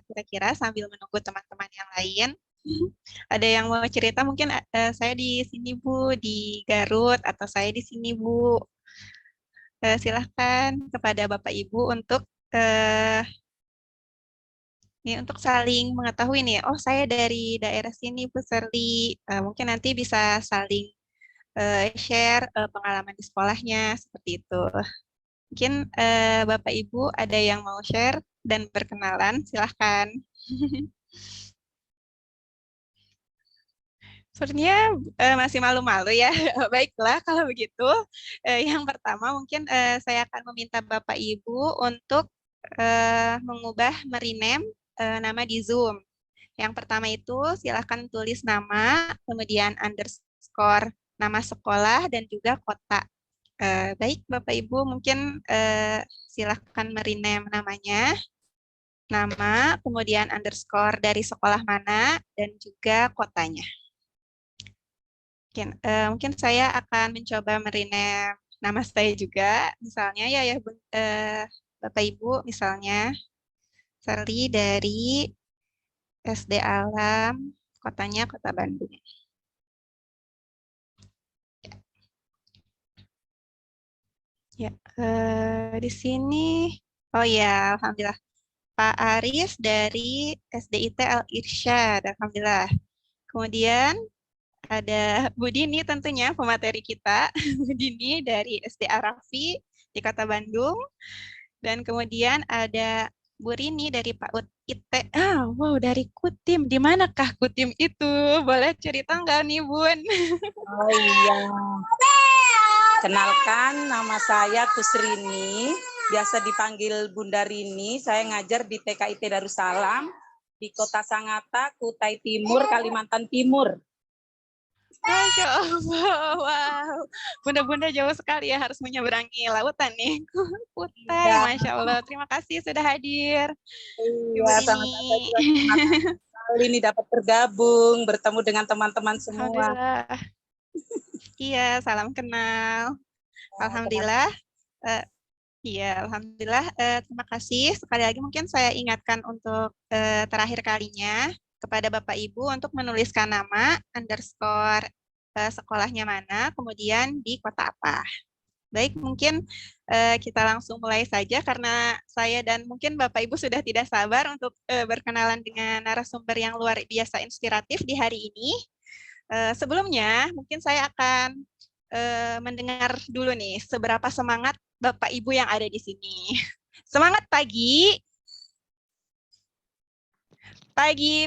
kira-kira sambil menunggu teman-teman yang lain? Ada yang mau cerita mungkin saya di sini Bu, di Garut, atau saya di sini Bu. Silahkan kepada Bapak Ibu untuk untuk saling mengetahui nih, oh saya dari daerah sini Bu Serli. Mungkin nanti bisa saling share pengalaman di sekolahnya seperti itu. Mungkin Bapak Ibu ada yang mau share dan berkenalan, silahkan. Sepertinya masih malu-malu ya. Baiklah, kalau begitu, yang pertama mungkin saya akan meminta Bapak Ibu untuk mengubah merename nama di Zoom. Yang pertama itu silahkan tulis nama, kemudian underscore nama sekolah dan juga kota. Baik, Bapak Ibu, mungkin silahkan merename namanya, nama, kemudian underscore dari sekolah mana, dan juga kotanya. Mungkin saya akan mencoba merename nama saya juga, misalnya ya Bapak Ibu, misalnya Serli dari SD Alam, kotanya Kota Bandung. Ya, di sini, oh ya, alhamdulillah, Pak Aris dari SDIT Al Irsyad, alhamdulillah. Kemudian ada Bu Dini tentunya pemateri kita, Bu Dini dari SD Arafi di Kota Bandung, dan kemudian ada Bu Rini dari PAUD IT. Wow, dari Kutim. Di manakah Kutim itu? Boleh cerita nggak nih, Bun? Oh iya. Kenalkan, nama saya Kusrini, biasa dipanggil Bunda Rini. Saya ngajar di TKIT Darussalam di Kota Sangatta, Kutai Timur, Kalimantan Timur. Masya Allah, wow. Bunda-bunda jauh sekali ya, harus menyeberangi lautan nih. Kutai, Ya. Masya Allah. Terima kasih sudah hadir. Iya, sama-sama kali ini dapat bergabung, bertemu dengan teman-teman semua. Alhamdulillah. Iya, salam kenal. Alhamdulillah. Iya, alhamdulillah. Terima kasih. Sekali lagi mungkin saya ingatkan untuk terakhir kalinya kepada Bapak Ibu untuk menuliskan nama, underscore sekolahnya mana, kemudian di kota apa. Baik, mungkin kita langsung mulai saja karena saya dan mungkin Bapak Ibu sudah tidak sabar untuk berkenalan dengan narasumber yang luar biasa inspiratif di hari ini. Sebelumnya, mungkin saya akan mendengar dulu nih seberapa semangat Bapak Ibu yang ada di sini. Semangat pagi. Pagi.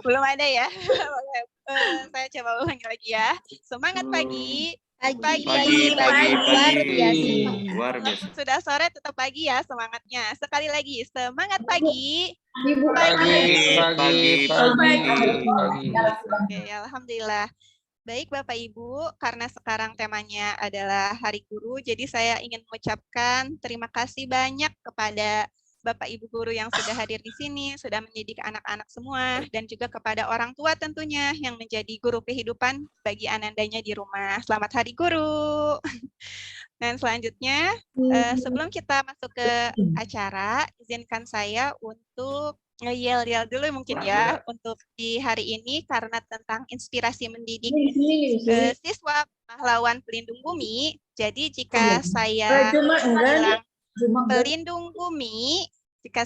Belum ada ya. Saya coba ulangi lagi ya. Semangat pagi. Pagi. Luar biasa. Sudah sore tetap pagi ya semangatnya. Sekali lagi, semangat pagi. Pagi. Oke, alhamdulillah. Baik Bapak Ibu, karena sekarang temanya adalah Hari Guru, jadi saya ingin mengucapkan terima kasih banyak kepada Bapak Ibu guru yang sudah hadir di sini, sudah mendidik anak-anak semua, dan juga kepada orang tua tentunya yang menjadi guru kehidupan bagi anandanya di rumah. Selamat Hari Guru. Dan selanjutnya, sebelum kita masuk ke acara, izinkan saya untuk ngeyel-yel dulu mungkin ya, untuk di hari ini karena tentang inspirasi mendidik siswa pahlawan pelindung bumi. Jadi jika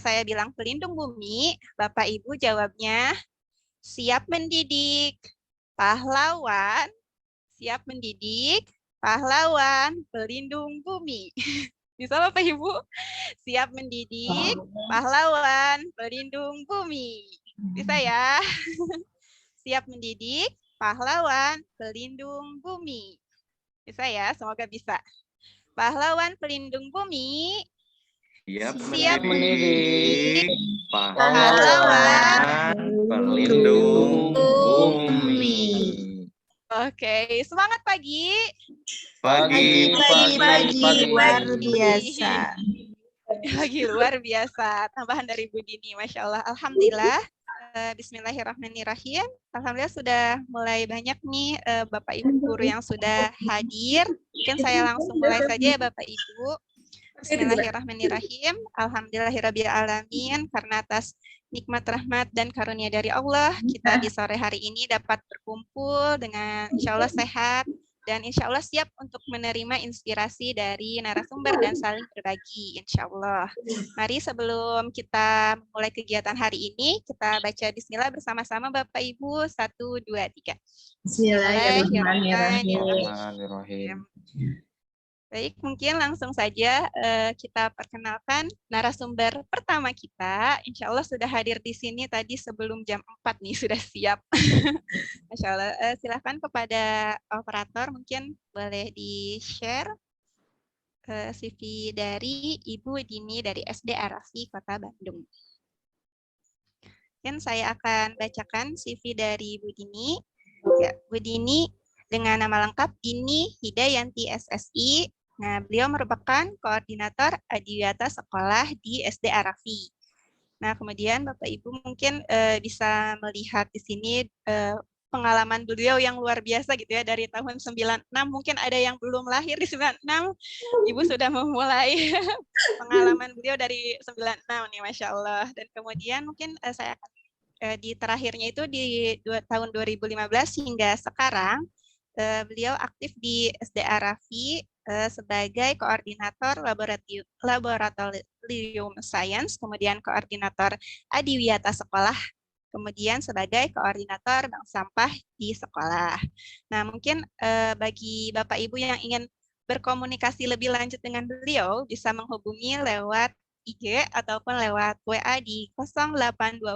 saya bilang pelindung bumi, Bapak Ibu jawabnya siap mendidik pahlawan, pelindung bumi. Bisa Bapak Ibu? Siap mendidik pahlawan pelindung bumi. Bisa ya? Siap mendidik pahlawan pelindung bumi. Bisa ya? Semoga bisa. Pahlawan pelindung bumi. Siap mendidik pahlawan pelindung bumi. Oke, semangat pagi. Pagi. Luar biasa. Pagi luar biasa. Tambahan dari Bu Dini, Masya Allah. Alhamdulillah. Bismillahirrahmanirrahim. Alhamdulillah sudah mulai banyak nih Bapak Ibu guru yang sudah hadir. Mungkin saya langsung mulai saja ya Bapak Ibu. Bismillahirrahmanirrahim. Alhamdulillahirrabbilalamin. Karena atas nikmat rahmat dan karunia dari Allah, kita di sore hari ini dapat berkumpul dengan insya Allah sehat dan insya Allah siap untuk menerima inspirasi dari narasumber dan saling berbagi, insya Allah. Mari sebelum kita mulai kegiatan hari ini, kita baca bismillah bersama-sama Bapak Ibu. 1, 2, 3. Bismillahirrahmanirrahim. Baik, mungkin langsung saja kita perkenalkan narasumber pertama kita. Insya Allah sudah hadir di sini tadi sebelum jam 4 nih, sudah siap. Masya Allah. Silakan kepada operator, mungkin boleh di-share CV dari Ibu Dini dari SD Arafi, Kota Bandung. Dan saya akan bacakan CV dari Bu Dini. Ya, Bu Dini dengan nama lengkap Dini Hidayanti SSI. Nah, beliau merupakan koordinator adiwiyata sekolah di SD Arafi. Nah, kemudian Bapak Ibu mungkin bisa melihat di sini pengalaman beliau yang luar biasa gitu ya, dari tahun 96, mungkin ada yang belum lahir di 96, Ibu sudah memulai pengalaman beliau dari 96 nih, Masya Allah. Dan kemudian mungkin saya akan di terakhirnya itu di tahun 2015 hingga sekarang, beliau aktif di SD Arafi sebagai koordinator laboratorium sains, kemudian koordinator adiwiyata sekolah, kemudian sebagai koordinator bank sampah di sekolah. Nah, mungkin bagi Bapak Ibu yang ingin berkomunikasi lebih lanjut dengan beliau, bisa menghubungi lewat IG ataupun lewat WA di 0821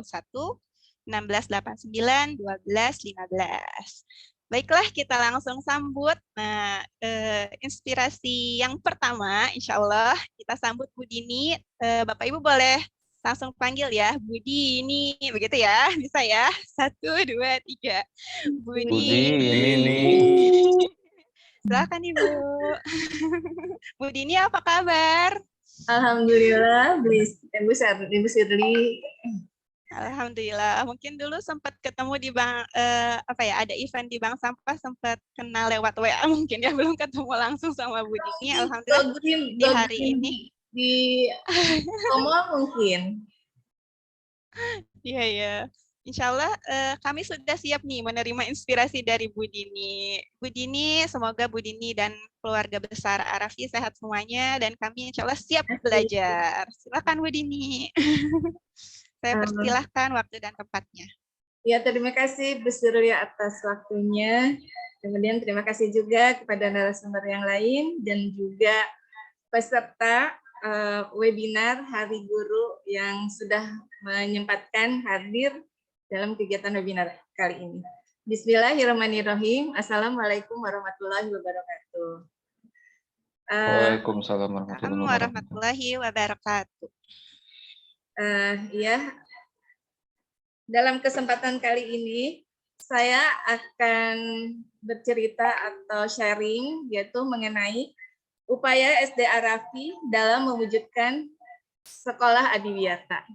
1689 1215. Baiklah, kita langsung sambut. Nah, inspirasi yang pertama, insya Allah kita sambut Bu Dini. Bapak Ibu boleh langsung panggil ya, Bu Dini, begitu ya, bisa ya? 1, 2, 3. Bu Dini. Silakan Ibu. Bu Dini, apa kabar? Alhamdulillah, Ibu Sirli. Alhamdulillah. Mungkin dulu sempat ketemu di bank ada event di bank sampah, sempat kenal lewat WA mungkin ya, belum ketemu langsung sama Bu Dini. Alhamdulillah di hari ini di Komo mungkin. Iya ya. Insya Allah kami sudah siap nih menerima inspirasi dari Bu Dini. Bu Dini, semoga Bu Dini dan keluarga besar Arafi sehat semuanya dan kami insya Allah siap belajar. Silakan Bu Dini. Saya persilahkan waktu dan tempatnya. Ya, terima kasih Bu Sirli atas waktunya. Kemudian terima kasih juga kepada narasumber yang lain dan juga peserta webinar Hari Guru yang sudah menyempatkan hadir dalam kegiatan webinar kali ini. Bismillahirrahmanirrahim. Assalamualaikum warahmatullahi wabarakatuh. Waalaikumsalam warahmatullahi wabarakatuh. Ya, dalam kesempatan kali ini saya akan bercerita atau sharing yaitu mengenai upaya SD Arafi dalam mewujudkan sekolah adiwiyata.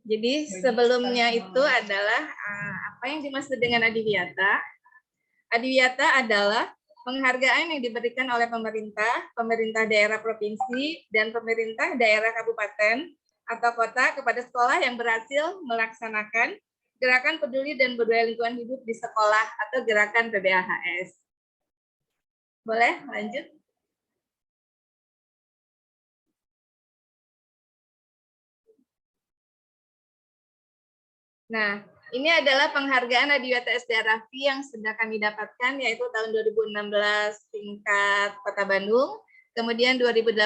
Jadi sebelumnya itu adalah apa yang dimaksud dengan adiwiyata? Adiwiyata adalah penghargaan yang diberikan oleh pemerintah daerah provinsi dan pemerintah daerah kabupaten atau kota kepada sekolah yang berhasil melaksanakan gerakan peduli dan budaya lingkungan hidup di sekolah atau gerakan PBAHS. Boleh lanjut? Nah, ini adalah penghargaan adiwiyata SD Arafi yang sudah kami dapatkan, yaitu tahun 2016 tingkat Kota Bandung, kemudian 2018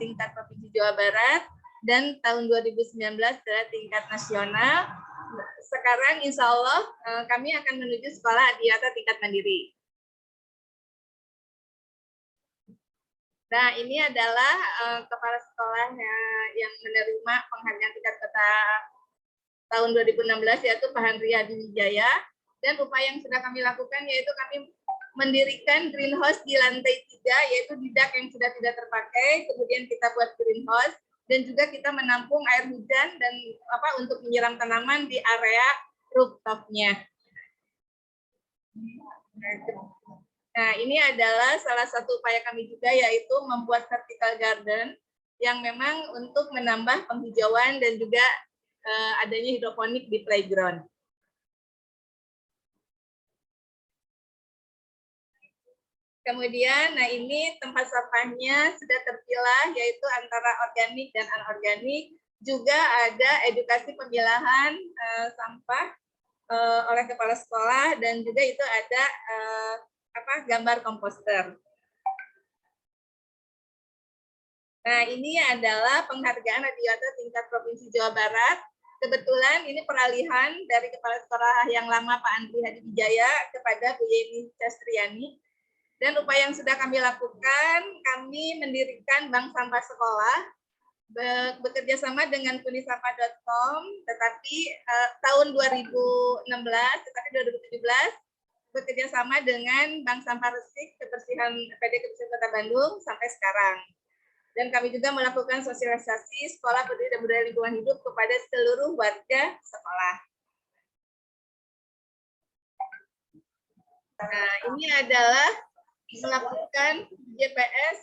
tingkat Provinsi Jawa Barat, dan tahun 2019 adalah tingkat nasional. Sekarang insya Allah kami akan menuju sekolah adiwiyata tingkat mandiri. Nah, ini adalah kepala sekolah yang menerima penghargaan tingkat kota tahun 2016, yaitu Pak Handri Hadi Wijaya. Dan upaya yang sudah kami lakukan yaitu kami mendirikan greenhouse di lantai 3, yaitu di dak yang sudah tidak terpakai, kemudian kita buat greenhouse, dan juga kita menampung air hujan dan untuk menyiram tanaman di area rooftop-nya. Nah, ini adalah salah satu upaya kami juga, yaitu membuat vertical garden yang memang untuk menambah penghijauan dan juga adanya hidroponik di playground. Kemudian, nah ini tempat sampahnya sudah terpilah, yaitu antara organik dan anorganik. Juga ada edukasi pemilahan sampah oleh kepala sekolah, dan juga itu ada gambar komposter. Nah, ini adalah penghargaan Adiwata tingkat Provinsi Jawa Barat. Kebetulan ini peralihan dari kepala sekolah yang lama Pak Andri Hadi Wijaya kepada Bu Yeni Castriani. Dan upaya yang sudah kami lakukan, kami mendirikan bank sampah sekolah, bekerja sama dengan kunisapa.com, tetapi tahun 2016, tetapi 2017, bekerja sama dengan Bank Sampah Resik Kebersihan PD Kebersihan Kota Bandung sampai sekarang. Dan kami juga melakukan sosialisasi sekolah peduli dan budaya lingkungan hidup kepada seluruh warga sekolah. Nah, ini adalah melakukan GPS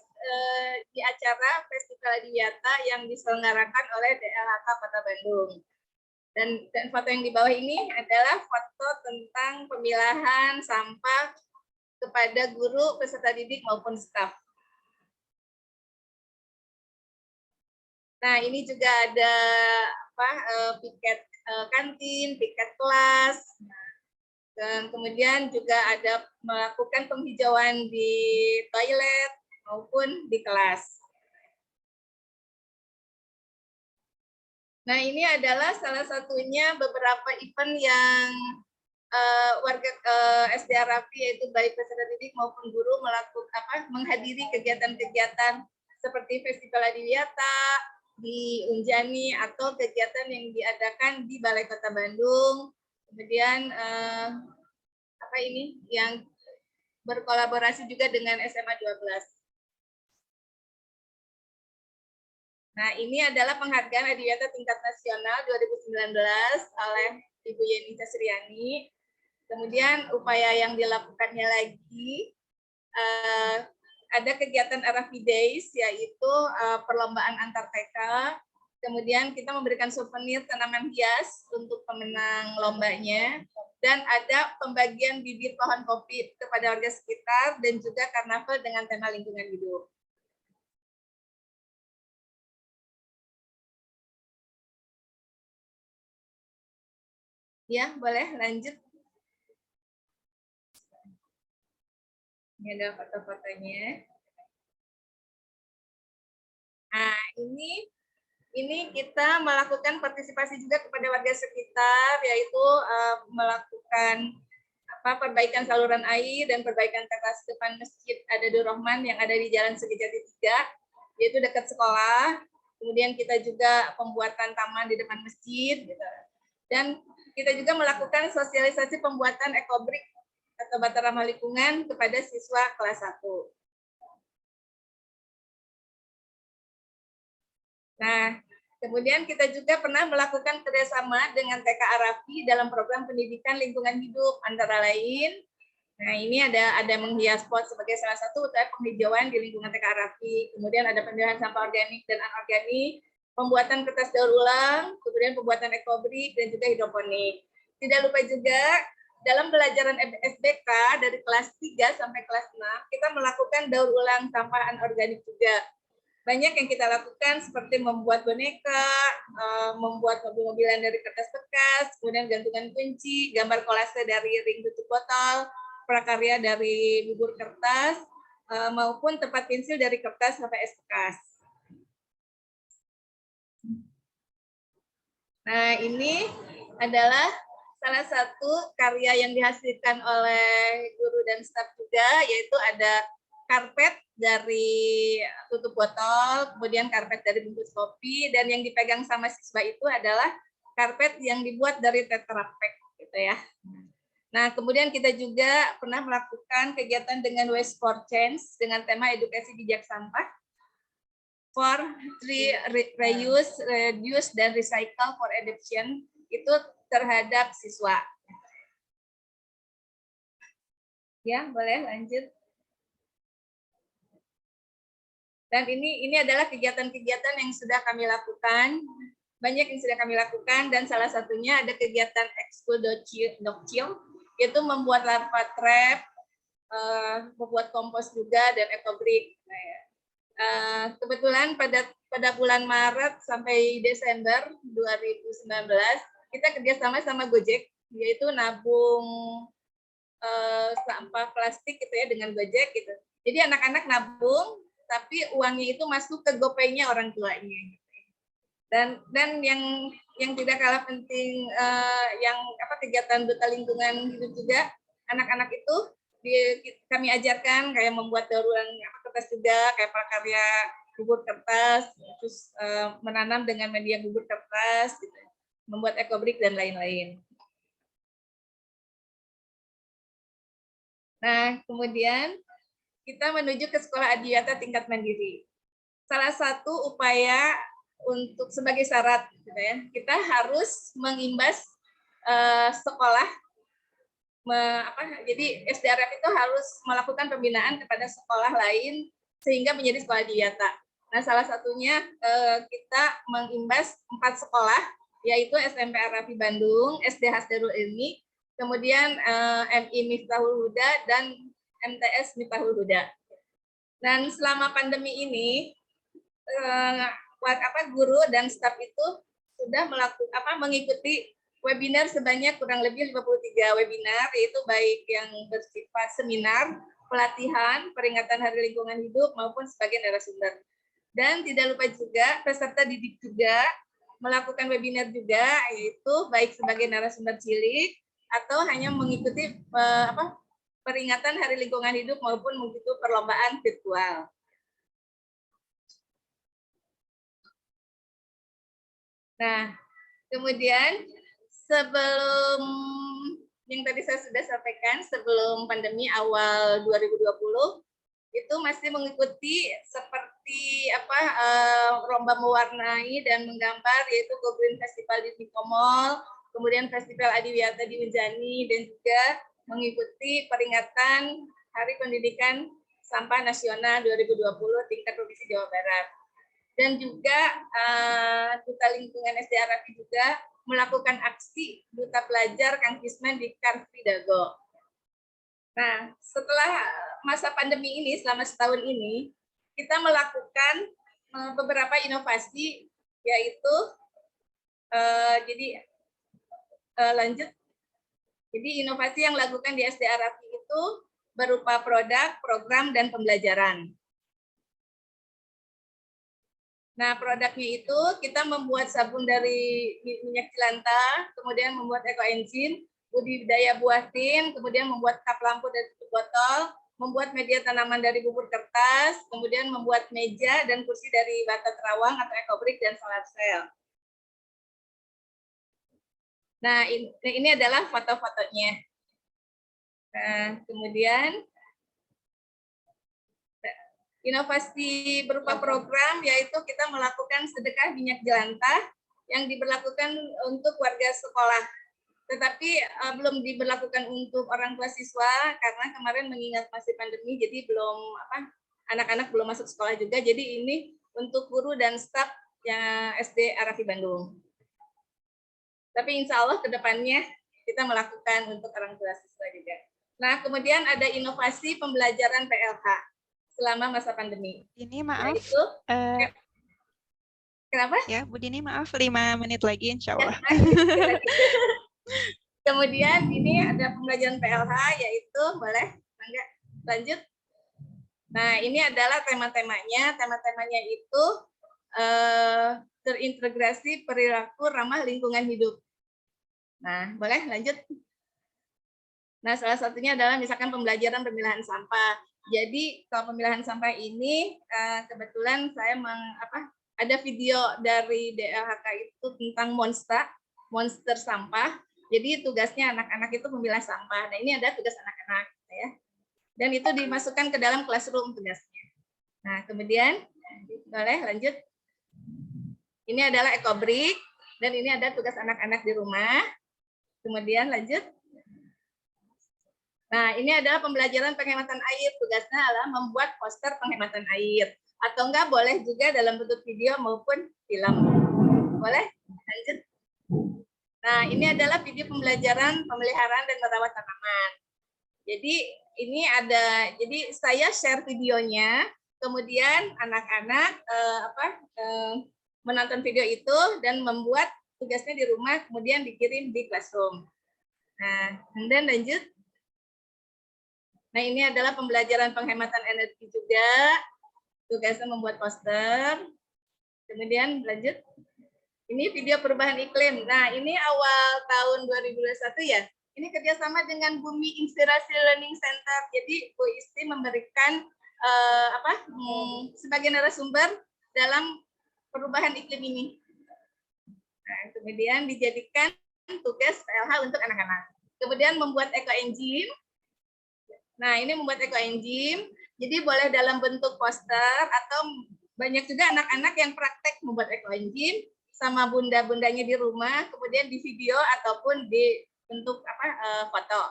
di acara Festival Adiwiyata yang diselenggarakan oleh DLHK Kota Bandung. Dan foto yang di bawah ini adalah foto tentang pemilahan sampah kepada guru, peserta didik maupun staf. Nah, ini juga ada piket kantin, piket kelas. Dan kemudian juga ada melakukan penghijauan di toilet maupun di kelas. Nah, ini adalah salah satunya beberapa event yang warga SDA Rafi, yaitu baik peserta didik maupun guru menghadiri kegiatan-kegiatan seperti Festival Adiwiyata di Unjani atau kegiatan yang diadakan di Balai Kota Bandung. Kemudian yang berkolaborasi juga dengan SMA 12. Nah, ini adalah penghargaan Adiwiyata tingkat nasional 2019 oleh Ibu Yeni Castriani. Kemudian upaya yang dilakukannya lagi, ada kegiatan Arafi Days, yaitu perlombaan antar TK. Kemudian kita memberikan souvenir tanaman hias untuk pemenang lombanya. Dan ada pembagian bibit pohon kopi kepada warga sekitar, dan juga karnaval dengan tema lingkungan hidup. Ya, boleh lanjut. Ini ada foto-fotonya. Nah, ini kita melakukan partisipasi juga kepada warga sekitar, yaitu melakukan perbaikan saluran air dan perbaikan teras depan Masjid Adadur Rahman yang ada di Jalan Segejati 3, yaitu dekat sekolah. Kemudian kita juga pembuatan taman di depan masjid, gitu. Dan kita juga melakukan sosialisasi pembuatan ekobrik atau bata ramah lingkungan kepada siswa kelas 1. Nah, kemudian kita juga pernah melakukan kerjasama dengan TK Arafi dalam program pendidikan lingkungan hidup, antara lain. Nah, ini ada menghias pot sebagai salah satu upaya penghijauan di lingkungan TK Arafi. Kemudian ada pemilahan sampah organik dan anorganik, pembuatan kertas daur ulang, kemudian pembuatan ekobrik dan juga hidroponik. Tidak lupa juga dalam pelajaran SBK dari kelas 3 sampai kelas 6, kita melakukan daur ulang sampah anorganik juga. Banyak yang kita lakukan seperti membuat boneka, membuat mobil-mobilan dari kertas bekas, kemudian gantungan kunci, gambar kolase dari ring tutup botol, prakarya dari bubur kertas, maupun tempat pensil dari kertas HVS bekas. Nah, ini adalah salah satu karya yang dihasilkan oleh guru dan staf juga, yaitu ada karpet dari tutup botol, kemudian karpet dari bungkus kopi, dan yang dipegang sama siswa itu adalah karpet yang dibuat dari Tetra Pak, gitu ya. Nah, kemudian kita juga pernah melakukan kegiatan dengan Waste for Change dengan tema edukasi bijak sampah for reuse, reduce, dan recycle for adoption, itu terhadap siswa. Ya, boleh lanjut. Dan ini adalah kegiatan-kegiatan yang sudah kami lakukan, banyak yang sudah kami lakukan, dan salah satunya ada kegiatan ekskul dokcil, yaitu membuat larva trap, membuat kompos juga, dan ekobrik. Kebetulan pada bulan Maret sampai Desember 2019 kita kerjasama sama Gojek, yaitu nabung sampah plastik gitu ya dengan Gojek gitu. Jadi anak-anak nabung, tapi uangnya itu masuk ke GoPay-nya orang tuanya. Dan yang tidak kalah penting, yang kegiatan duta lingkungan hidup juga, anak-anak itu kami ajarkan kayak membuat daur ulang kertas juga, kayak prakarya bubur kertas, terus menanam dengan media bubur kertas, gitu, membuat ekobrik dan lain-lain. Nah, kemudian kita menuju ke sekolah adiwiyata tingkat mandiri. Salah satu upaya untuk sebagai syarat, gitu ya, kita harus mengimbas sekolah. Jadi SDRF itu harus melakukan pembinaan kepada sekolah lain sehingga menjadi sekolah adiwiyata. Nah, salah satunya kita mengimbas 4 sekolah, yaitu SMP Arafi Bandung, SD Hasdarul Ilmi, kemudian MI Miftahul Huda, dan MTS Miftahul Huda. Dan selama pandemi ini, guru dan staf itu sudah mengikuti webinar sebanyak kurang lebih 53 webinar, yaitu baik yang bersifat seminar, pelatihan, peringatan Hari Lingkungan Hidup, maupun sebagai narasumber. Dan tidak lupa juga peserta didik juga melakukan webinar juga, yaitu baik sebagai narasumber cilik atau hanya mengikuti peringatan Hari Lingkungan Hidup maupun mengikuti perlombaan virtual. Nah, kemudian sebelum yang tadi saya sudah sampaikan, sebelum pandemi awal 2020 itu masih mengikuti seperti lomba mewarnai dan menggambar, yaitu Go Green Festival di Nikomol, kemudian Festival Adiwiyata di Unjani, dan juga mengikuti peringatan Hari Pendidikan Sampah Nasional 2020 tingkat Provinsi Jawa Barat. Dan juga Duta Lingkungan SDRF juga melakukan aksi Duta Pelajar Kang Kisman di Karvi Dago. Nah, setelah masa pandemi ini, selama setahun ini, kita melakukan beberapa inovasi, yaitu lanjut. Jadi inovasi yang dilakukan di SDRF itu berupa produk, program, dan pembelajaran. Nah, produknya itu kita membuat sabun dari minyak jelantah, kemudian membuat ekoenzim, budidaya buah tin, kemudian membuat kap lampu dari tutup botol, membuat media tanaman dari bubur kertas, kemudian membuat meja dan kursi dari bata terawang atau ekobrik dan solar cell. Nah, ini adalah foto-fotonya. Nah, kemudian inovasi berupa program, yaitu kita melakukan sedekah minyak jelantah yang diberlakukan untuk warga sekolah. Tetapi belum diberlakukan untuk orang tua siswa karena kemarin mengingat masih pandemi, jadi belum anak-anak belum masuk sekolah juga. Jadi ini untuk guru dan staf yang SD Arafi Bandung. Tapi insya Allah ke depannya kita melakukan untuk orang tua siswa juga. Nah, kemudian ada inovasi pembelajaran PLH selama masa pandemi. Ini maaf. Yaitu, kenapa? Ya, Bu Dini maaf, 5 menit lagi insya Allah. Ya, kemudian ini ada pembelajaran PLH, yaitu boleh lanjut. Nah, ini adalah tema-temanya. Tema-temanya itu terintegrasi perilaku ramah lingkungan hidup. Nah, boleh lanjut. Nah, salah satunya adalah misalkan pembelajaran pemilahan sampah. Jadi kalau pemilahan sampah ini kebetulan saya ada video dari DLHK itu tentang monster sampah. Jadi tugasnya anak-anak itu memilah sampah. Nah, ini ada tugas anak-anak ya. Dan itu dimasukkan ke dalam classroom tugasnya. Nah, kemudian boleh lanjut. Ini adalah ekobrik dan ini ada tugas anak-anak di rumah. Kemudian lanjut. Nah, ini adalah pembelajaran penghematan air. Tugasnya adalah membuat poster penghematan air. atau enggak boleh juga dalam bentuk video maupun film. Boleh? Lanjut. Nah, ini adalah video pembelajaran pemeliharaan dan merawat tanaman. Jadi jadi saya share videonya, kemudian anak-anak menonton video itu dan membuat tugasnya di rumah, kemudian dikirim di classroom. Nah, kemudian lanjut. Nah, ini adalah pembelajaran penghematan energi juga. Tugasnya membuat poster. Kemudian lanjut. Ini video perubahan iklim. Nah, ini awal tahun 2021 ya. Ini kerjasama dengan Bumi Inspirasi Learning Center. Jadi Bu Isti memberikan sebagai narasumber dalam perubahan iklim ini. Nah, kemudian dijadikan tugas PLH untuk anak-anak. Kemudian membuat eco-engine. Nah, ini membuat eco-engine. Jadi boleh dalam bentuk poster atau banyak juga anak-anak yang praktek membuat eco-engine sama bunda-bundanya di rumah, kemudian di video ataupun di bentuk foto.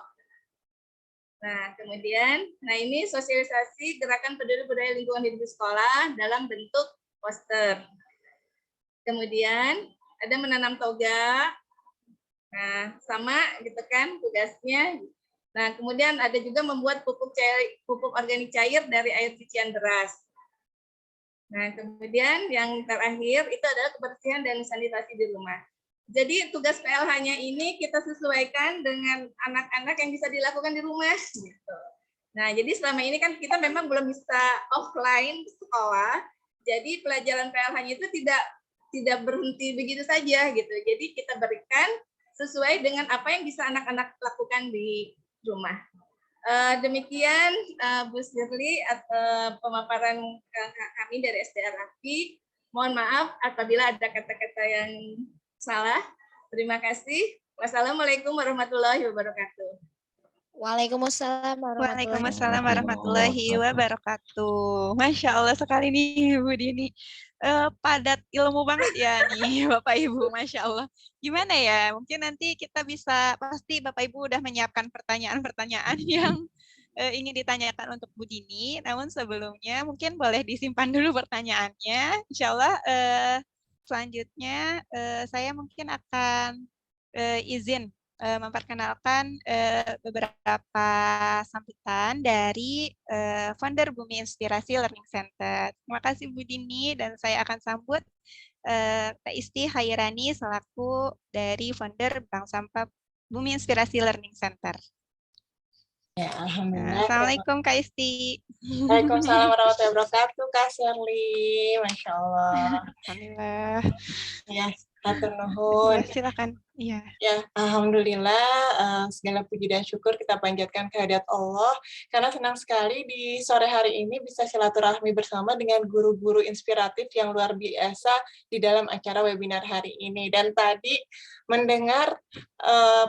Nah, kemudian, ini sosialisasi gerakan peduli budaya lingkungan hidup di sekolah dalam bentuk poster. Kemudian ada menanam toga. Nah, sama gitu kan tugasnya. Nah, kemudian ada juga membuat pupuk organik cair dari air cucian beras. Nah, kemudian yang terakhir itu adalah kebersihan dan sanitasi di rumah. Jadi tugas PLH-nya ini kita sesuaikan dengan anak-anak yang bisa dilakukan di rumah. Gitu. Nah, jadi selama ini kan kita memang belum bisa offline sekolah. Jadi pelajaran PLH-nya itu tidak berhenti begitu saja gitu. Jadi kita berikan sesuai dengan apa yang bisa anak-anak lakukan di rumah. Demikian Bu Shirley pemaparan kami dari SDA Rafi. Mohon maaf apabila ada kata-kata yang salah. Terima kasih. Wassalamualaikum warahmatullahi wabarakatuh. Waalaikumsalam Waalaikumsalam warahmatullahi wabarakatuh. Masya Allah sekali nih Bu Dini. Padat ilmu banget ya nih Bapak Ibu, Masya Allah. Gimana ya, mungkin nanti kita bisa, pasti Bapak Ibu udah menyiapkan pertanyaan-pertanyaan yang ingin ditanyakan untuk Bu Dini. Namun sebelumnya mungkin boleh disimpan dulu pertanyaannya. Insya Allah selanjutnya saya mungkin akan izin memperkenalkan beberapa sambutan dari founder Bumi Inspirasi Learning Center. Terima kasih Bu Dini, dan saya akan sambut Kak Isti Hairani selaku dari founder Bank Sampah Bumi Inspirasi Learning Center. Ya, alhamdulillah. Assalamualaikum Kak Isti. Waalaikumsalam warahmatullahi wabarakatuh, Kak Shirley. Masya Allah. Alhamdulillah. Ya, hatur nuhun. Ya, silakan. Iya. Ya, alhamdulillah, segala puji dan syukur kita panjatkan kehadirat Allah, karena senang sekali di sore hari ini bisa silaturahmi bersama dengan guru-guru inspiratif yang luar biasa di dalam acara webinar hari ini. Dan tadi mendengar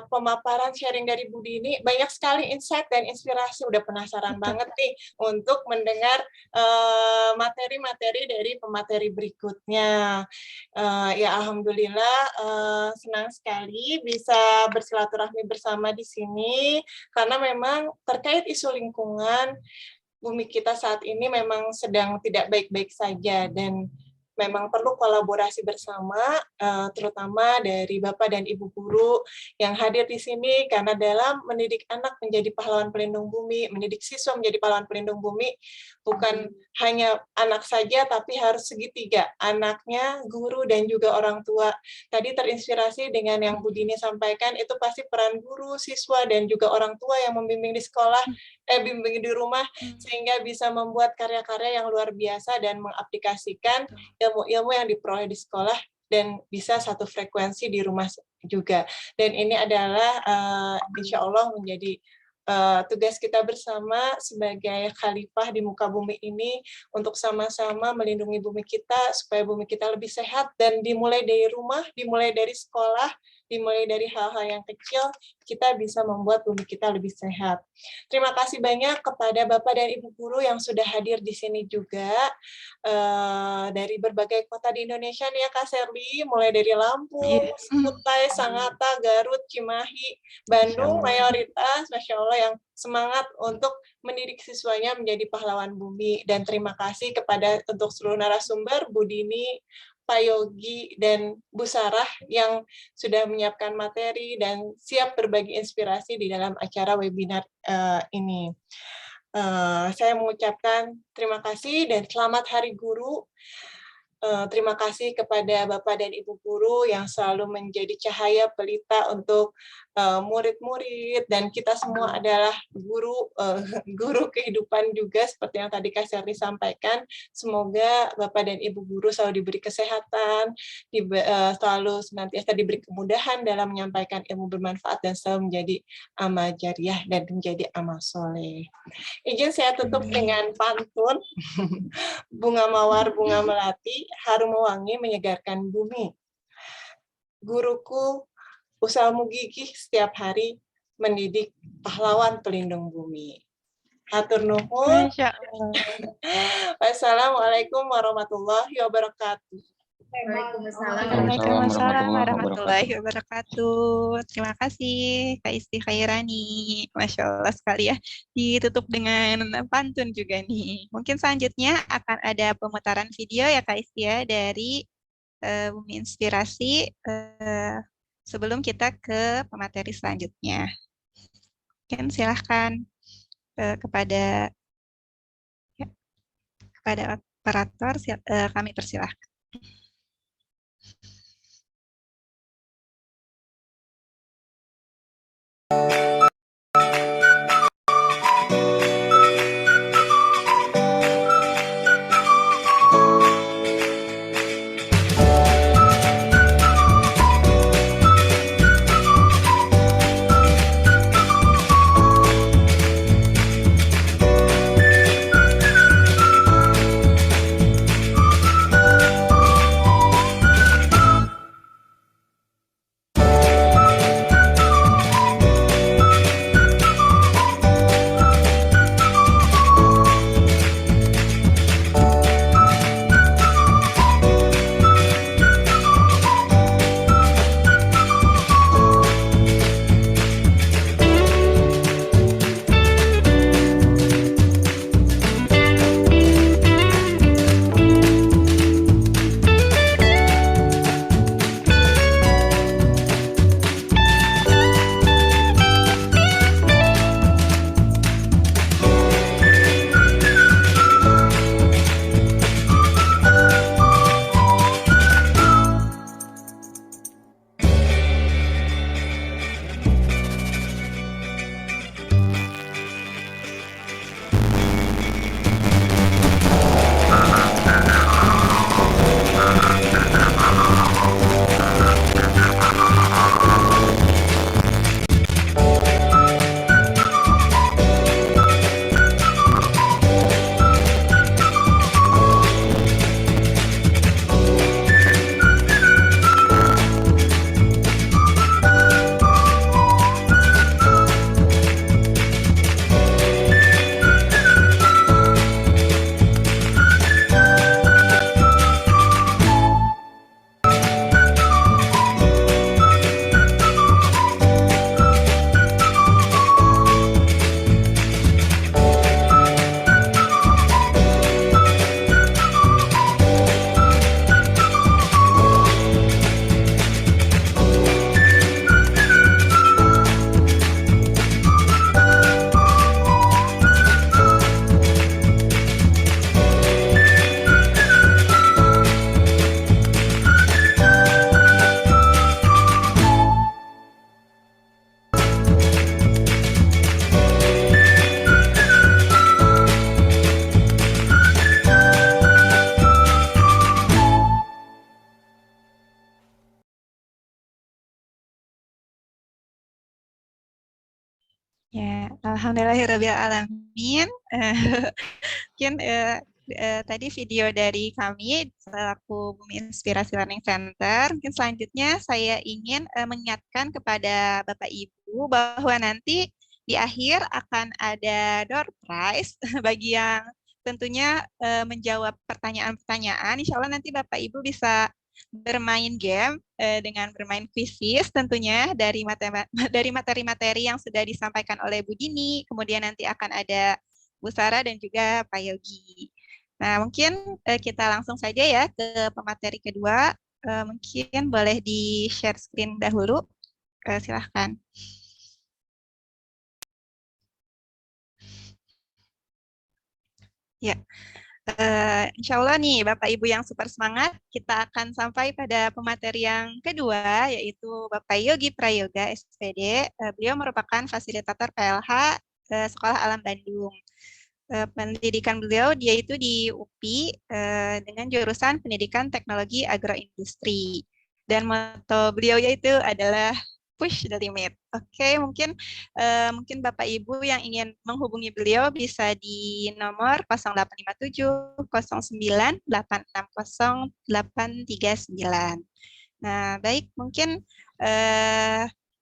pemaparan sharing dari Bu Dini, banyak sekali insight dan inspirasi. Udah penasaran banget nih untuk mendengar materi-materi dari pemateri berikutnya. Ya, alhamdulillah, senang sekali bisa bersilaturahmi bersama di sini, karena memang terkait isu lingkungan, bumi kita saat ini memang sedang tidak baik-baik saja, dan memang perlu kolaborasi bersama, terutama dari Bapak dan Ibu guru yang hadir di sini, karena dalam mendidik anak menjadi pahlawan pelindung bumi, mendidik siswa menjadi pahlawan pelindung bumi, bukan hanya anak saja, tapi harus segitiga, anaknya, guru, dan juga orang tua. Tadi terinspirasi dengan yang Bu Dini sampaikan, itu pasti peran guru, siswa, dan juga orang tua yang membimbing di sekolah, bimbing di rumah, sehingga bisa membuat karya-karya yang luar biasa dan mengaplikasikan ilmu-ilmu yang diperoleh di sekolah dan bisa satu frekuensi di rumah juga. Dan ini adalah insya Allah menjadi tugas kita bersama sebagai khalifah di muka bumi ini untuk sama-sama melindungi bumi kita supaya bumi kita lebih sehat, dan dimulai dari rumah, dimulai dari sekolah, dimulai dari hal-hal yang kecil, kita bisa membuat bumi kita lebih sehat. Terima kasih banyak kepada Bapak dan Ibu guru yang sudah hadir di sini juga, dari berbagai kota di Indonesia nih ya Kak Serli, mulai dari Lampung, Kutai, Sangatta, Garut, Cimahi, Bandung, mayoritas, Masya Allah, yang semangat untuk mendidik siswanya menjadi pahlawan bumi. Dan terima kasih kepada untuk seluruh narasumber, Bu Dini, Pak Yogi, dan Bu Sarah yang sudah menyiapkan materi dan siap berbagi inspirasi di dalam acara webinar ini. Saya mengucapkan terima kasih dan selamat Hari Guru. Terima kasih kepada Bapak dan Ibu guru yang selalu menjadi cahaya pelita untuk murid-murid, dan kita semua adalah guru kehidupan juga seperti yang tadi Kak Serli sampaikan. Semoga Bapak dan Ibu guru selalu diberi kesehatan, selalu senantiasa diberi kemudahan dalam menyampaikan ilmu bermanfaat dan selalu menjadi amal jariah dan menjadi amal soleh. Izin saya tutup dengan pantun. Bunga mawar, bunga melati, harum wangi menyegarkan bumi. Guruku, usahamu gigih setiap hari mendidik pahlawan pelindung bumi. Hatur nuhun. Wassalamualaikum warahmatullahi wabarakatuh. Waalaikumsalam warahmatullahi wabarakatuh. Terima kasih Kak Isti Khairani. Masya Allah sekali ya. Ditutup dengan pantun juga nih. Mungkin selanjutnya akan ada pemutaran video ya Kak Isti ya dari Bumi Inspirasi sebelum kita ke pemateri selanjutnya. Mungkin silahkan kepada operator kami persilahkan. Ya, alhamdulillahirabbil alamin. Mungkin tadi video dari kami selaku Bumi Inspirasi Learning Center. Mungkin selanjutnya saya ingin mengingatkan kepada Bapak Ibu bahwa nanti di akhir akan ada door prize bagi yang tentunya menjawab pertanyaan-pertanyaan. Insya Allah nanti Bapak Ibu bisa bermain game dengan bermain quizzes tentunya dari materi-materi yang sudah disampaikan oleh Bu Dini. Kemudian nanti akan ada Bu Sarah dan juga Pak Yogi. Nah, mungkin kita langsung saja ya ke pemateri kedua. Mungkin boleh di-share screen dahulu. Silahkan. Ya, Insya Allah nih Bapak Ibu yang super semangat, kita akan sampai pada pemateri yang kedua, yaitu Bapak Yogi Prayoga, SPD. Beliau merupakan fasilitator PLH Sekolah Alam Bandung. Pendidikan beliau dia itu di UPI dengan jurusan Pendidikan Teknologi Agroindustri. Dan moto beliau yaitu adalah push the limit. Oke, mungkin Bapak Ibu yang ingin menghubungi beliau bisa di nomor 0857 09 860 839. Nah, baik, mungkin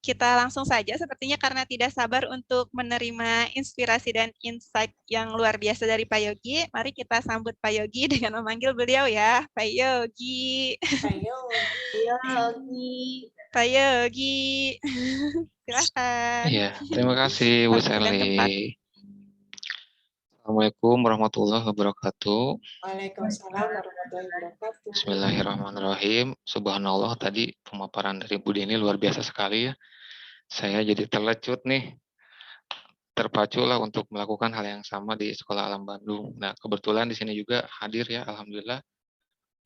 kita langsung saja sepertinya karena tidak sabar untuk menerima inspirasi dan insight yang luar biasa dari Pak Yogi. Mari kita sambut Pak Yogi dengan memanggil beliau ya, Pak Yogi. Pak Yogi. Silahkan. Iya, terima kasih Bu Waktu dan tempat. Sherly. Assalamualaikum warahmatullahi wabarakatuh. Waalaikumsalam warahmatullahi wabarakatuh. Bismillahirrahmanirrahim. Subhanallah, tadi pemaparan dari Bu Dini luar biasa sekali ya. Saya jadi terlecut nih, terpacu lah untuk melakukan hal yang sama di Sekolah Alam Bandung. Nah, kebetulan di sini juga hadir ya, alhamdulillah.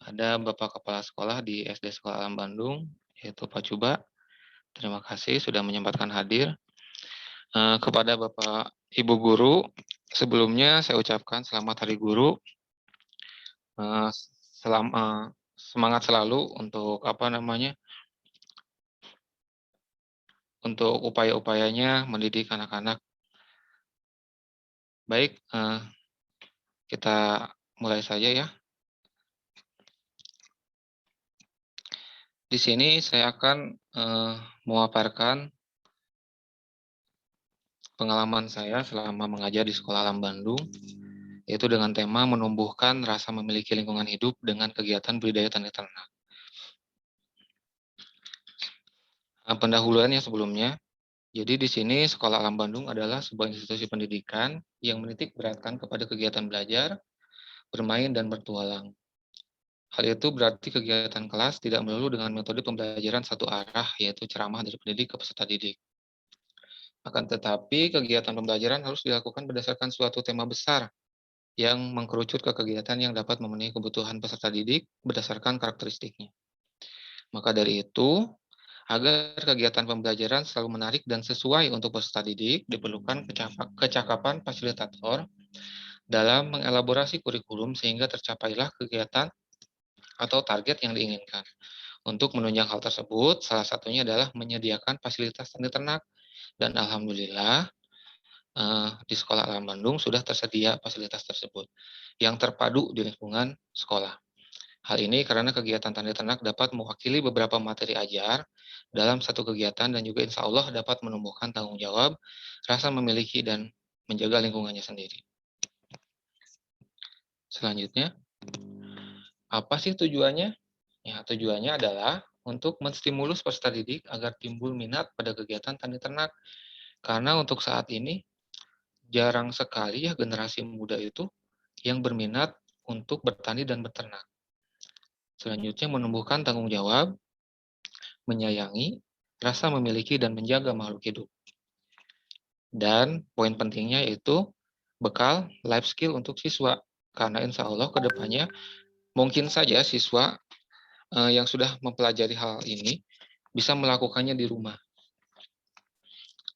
Ada Bapak Kepala Sekolah di SD Sekolah Alam Bandung, yaitu Pak Cuba. Terima kasih sudah menyempatkan hadir. Kepada Bapak Ibu Guru, sebelumnya saya ucapkan selamat Hari Guru. Semangat selalu untuk untuk upaya-upayanya mendidik anak-anak. Baik, kita mulai saja ya. Di sini saya akan memaparkan pengalaman saya selama mengajar di Sekolah Alam Bandung, yaitu dengan tema menumbuhkan rasa memiliki lingkungan hidup dengan kegiatan budidaya tani ternak. Pendahuluan yang sebelumnya, jadi di sini Sekolah Alam Bandung adalah sebuah institusi pendidikan yang menitik beratkan kepada kegiatan belajar, bermain, dan bertualang. Hal itu berarti kegiatan kelas tidak melulu dengan metode pembelajaran satu arah, yaitu ceramah dari pendidik ke peserta didik. Akan tetapi, kegiatan pembelajaran harus dilakukan berdasarkan suatu tema besar yang mengkerucut ke kegiatan yang dapat memenuhi kebutuhan peserta didik berdasarkan karakteristiknya. Maka dari itu, agar kegiatan pembelajaran selalu menarik dan sesuai untuk peserta didik, diperlukan kecakapan fasilitator dalam mengelaborasi kurikulum sehingga tercapailah kegiatan atau target yang diinginkan. Untuk menunjang hal tersebut, salah satunya adalah menyediakan fasilitas tani ternak. Dan alhamdulillah, di Sekolah Alam Bandung sudah tersedia fasilitas tersebut yang terpadu di lingkungan sekolah. Hal ini karena kegiatan tani ternak dapat mewakili beberapa materi ajar dalam satu kegiatan dan juga insya Allah dapat menumbuhkan tanggung jawab, rasa memiliki, dan menjaga lingkungannya sendiri. Selanjutnya, apa sih tujuannya? Ya, tujuannya adalah untuk menstimulus peserta didik agar timbul minat pada kegiatan tani ternak. Karena untuk saat ini, jarang sekali ya generasi muda itu yang berminat untuk bertani dan beternak. Selanjutnya, menumbuhkan tanggung jawab, menyayangi, rasa memiliki, dan menjaga makhluk hidup. Dan poin pentingnya yaitu bekal life skill untuk siswa. Karena insya Allah ke depannya mungkin saja siswa yang sudah mempelajari hal ini bisa melakukannya di rumah.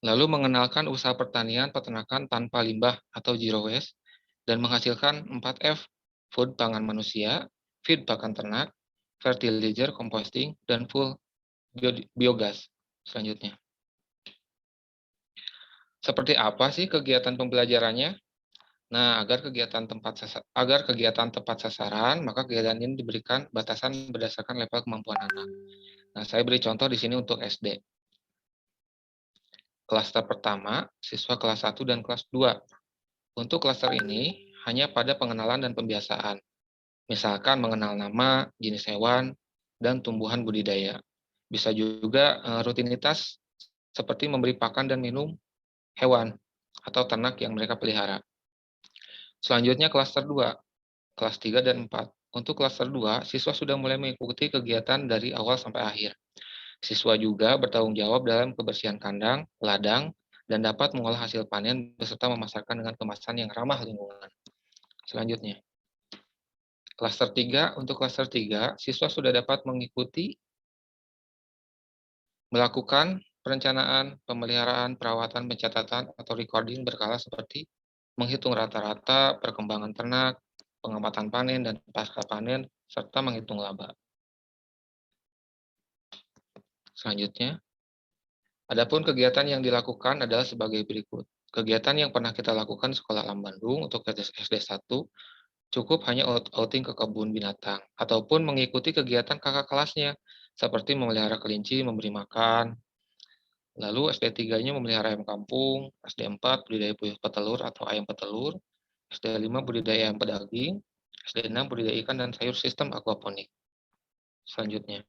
Lalu mengenalkan usaha pertanian peternakan tanpa limbah atau zero waste dan menghasilkan 4F, food pangan manusia, feed pakan ternak, fertilizer, composting, dan full biogas selanjutnya. Seperti apa sih kegiatan pembelajarannya? Nah, agar kegiatan tepat sasaran, maka kegiatan ini diberikan batasan berdasarkan level kemampuan anak. Nah, saya beri contoh di sini untuk SD. Klaster pertama, siswa kelas 1 dan kelas 2. Untuk klaster ini, hanya pada pengenalan dan pembiasaan. Misalkan mengenal nama, jenis hewan, dan tumbuhan budidaya. Bisa juga rutinitas seperti memberi pakan dan minum hewan atau ternak yang mereka pelihara. Selanjutnya klaster 2, kelas 3 dan 4. Untuk klaster 2, siswa sudah mulai mengikuti kegiatan dari awal sampai akhir. Siswa juga bertanggung jawab dalam kebersihan kandang, ladang, dan dapat mengolah hasil panen beserta memasarkan dengan kemasan yang ramah lingkungan. Selanjutnya, klaster 3, untuk klaster 3, siswa sudah dapat melakukan perencanaan, pemeliharaan, perawatan, pencatatan, atau recording berkala seperti menghitung rata-rata perkembangan ternak, pengamatan panen dan pasca panen, serta menghitung laba. Selanjutnya, adapun kegiatan yang dilakukan adalah sebagai berikut. Kegiatan yang pernah kita lakukan di Sekolah Alam Bandung untuk SD 1 cukup hanya outing ke kebun binatang, ataupun mengikuti kegiatan kakak kelasnya, seperti memelihara kelinci, memberi makan. Lalu SD 3-nya memelihara ayam kampung, SD 4 budidaya puyuh petelur atau ayam petelur, SD 5 budidaya ayam pedaging, SD 6 budidaya ikan dan sayur sistem aquaponik. Selanjutnya.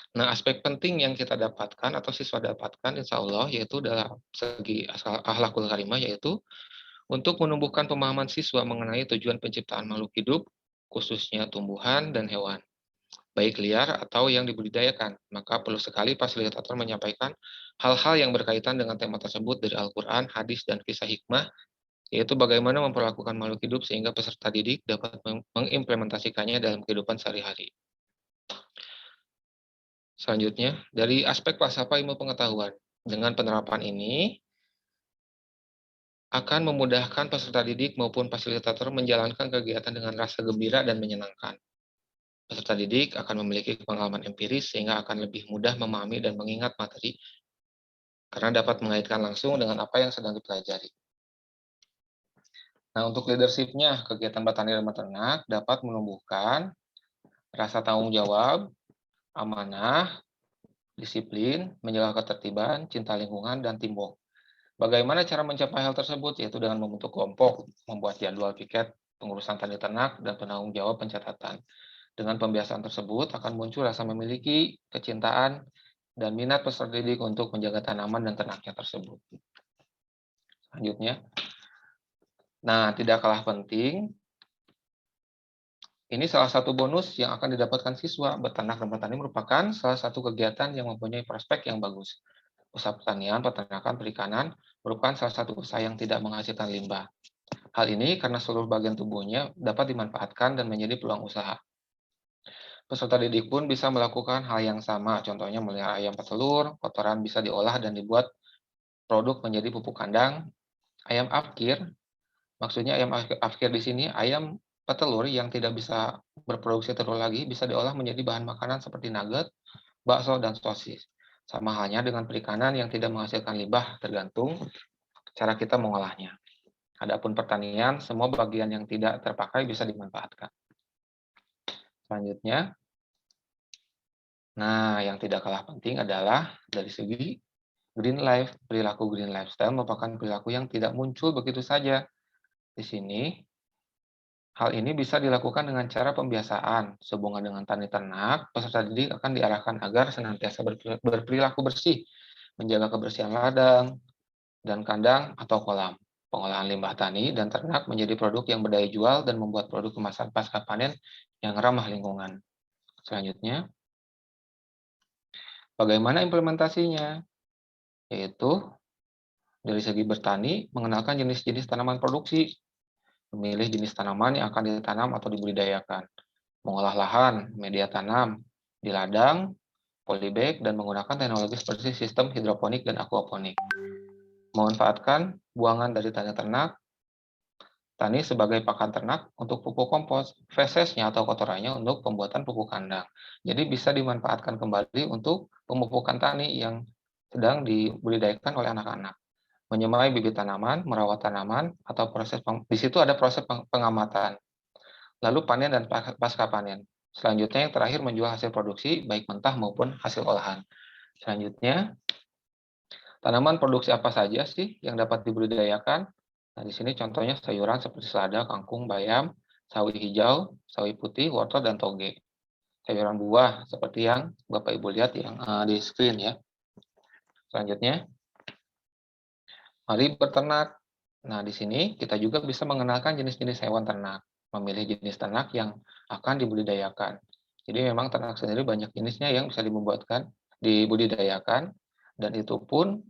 Nah, aspek penting yang kita dapatkan atau siswa dapatkan insya Allah yaitu dalam segi akhlakul karimah, yaitu untuk menumbuhkan pemahaman siswa mengenai tujuan penciptaan makhluk hidup, khususnya tumbuhan dan hewan, baik liar atau yang dibudidayakan. Maka perlu sekali fasilitator menyampaikan hal-hal yang berkaitan dengan tema tersebut dari Al-Quran, hadis, dan kisah hikmah, yaitu bagaimana memperlakukan makhluk hidup sehingga peserta didik dapat mengimplementasikannya dalam kehidupan sehari-hari. Selanjutnya, dari aspek falsafah ilmu pengetahuan. Dengan penerapan ini, akan memudahkan peserta didik maupun fasilitator menjalankan kegiatan dengan rasa gembira dan menyenangkan. Peserta didik akan memiliki pengalaman empiris sehingga akan lebih mudah memahami dan mengingat materi karena dapat mengaitkan langsung dengan apa yang sedang dipelajari. Nah, untuk leadership-nya, kegiatan bertani dan beternak dapat menumbuhkan rasa tanggung jawab, amanah, disiplin, menjaga ketertiban, cinta lingkungan, dan teamwork. Bagaimana cara mencapai hal tersebut? Yaitu dengan membentuk kelompok, membuat jadwal piket, pengurusan tani ternak, dan penanggung jawab pencatatan. Dengan pembiasaan tersebut akan muncul rasa memiliki, kecintaan, dan minat peserta didik untuk menjaga tanaman dan ternaknya tersebut. Selanjutnya, nah tidak kalah penting, ini salah satu bonus yang akan didapatkan siswa. Beternak dan bertani merupakan salah satu kegiatan yang mempunyai prospek yang bagus. Usaha pertanian, peternakan, perikanan merupakan salah satu usaha yang tidak menghasilkan limbah. Hal ini karena seluruh bagian tubuhnya dapat dimanfaatkan dan menjadi peluang usaha. Peserta didik pun bisa melakukan hal yang sama, contohnya melihara ayam petelur, kotoran bisa diolah dan dibuat produk menjadi pupuk kandang. Ayam afkir, maksudnya ayam afkir di sini ayam petelur yang tidak bisa berproduksi telur lagi bisa diolah menjadi bahan makanan seperti nugget, bakso, dan sosis. Sama halnya dengan perikanan yang tidak menghasilkan limbah, tergantung cara kita mengolahnya. Adapun pertanian, semua bagian yang tidak terpakai bisa dimanfaatkan. Selanjutnya, nah yang tidak kalah penting adalah dari segi green life. Perilaku green lifestyle merupakan perilaku yang tidak muncul begitu saja. Di sini, hal ini bisa dilakukan dengan cara pembiasaan. Sehubungan dengan tani ternak, peserta didik akan diarahkan agar senantiasa berperilaku bersih, menjaga kebersihan ladang dan kandang atau kolam. Pengolahan limbah tani dan ternak menjadi produk yang berdaya jual dan membuat produk kemasan pasca panen yang ramah lingkungan. Selanjutnya, bagaimana implementasinya? Yaitu dari segi bertani, mengenalkan jenis-jenis tanaman produksi, memilih jenis tanaman yang akan ditanam atau dibudidayakan, mengolah lahan, media tanam, di ladang, polybag, dan menggunakan teknologi seperti sistem hidroponik dan aquaponik. Memanfaatkan buangan dari tani ternak, tani sebagai pakan ternak untuk pupuk kompos, fesesnya atau kotorannya untuk pembuatan pupuk kandang. Jadi bisa dimanfaatkan kembali untuk pemupukan tani yang sedang dibudidayakan oleh anak-anak. menyemai bibit tanaman, merawat tanaman, atau di situ ada proses pengamatan. Lalu panen dan pasca panen. Selanjutnya yang terakhir menjual hasil produksi, baik mentah maupun hasil olahan. Selanjutnya, tanaman produksi apa saja sih yang dapat dibudidayakan? Nah, di sini contohnya sayuran seperti selada, kangkung, bayam, sawi hijau, sawi putih, wortel, dan toge. Sayuran buah seperti yang Bapak Ibu lihat yang di screen ya. Selanjutnya, mari berternak. Nah, di sini kita juga bisa mengenalkan jenis-jenis hewan ternak, memilih jenis ternak yang akan dibudidayakan. Jadi memang ternak sendiri banyak jenisnya yang bisa dibudidayakan, dan itu pun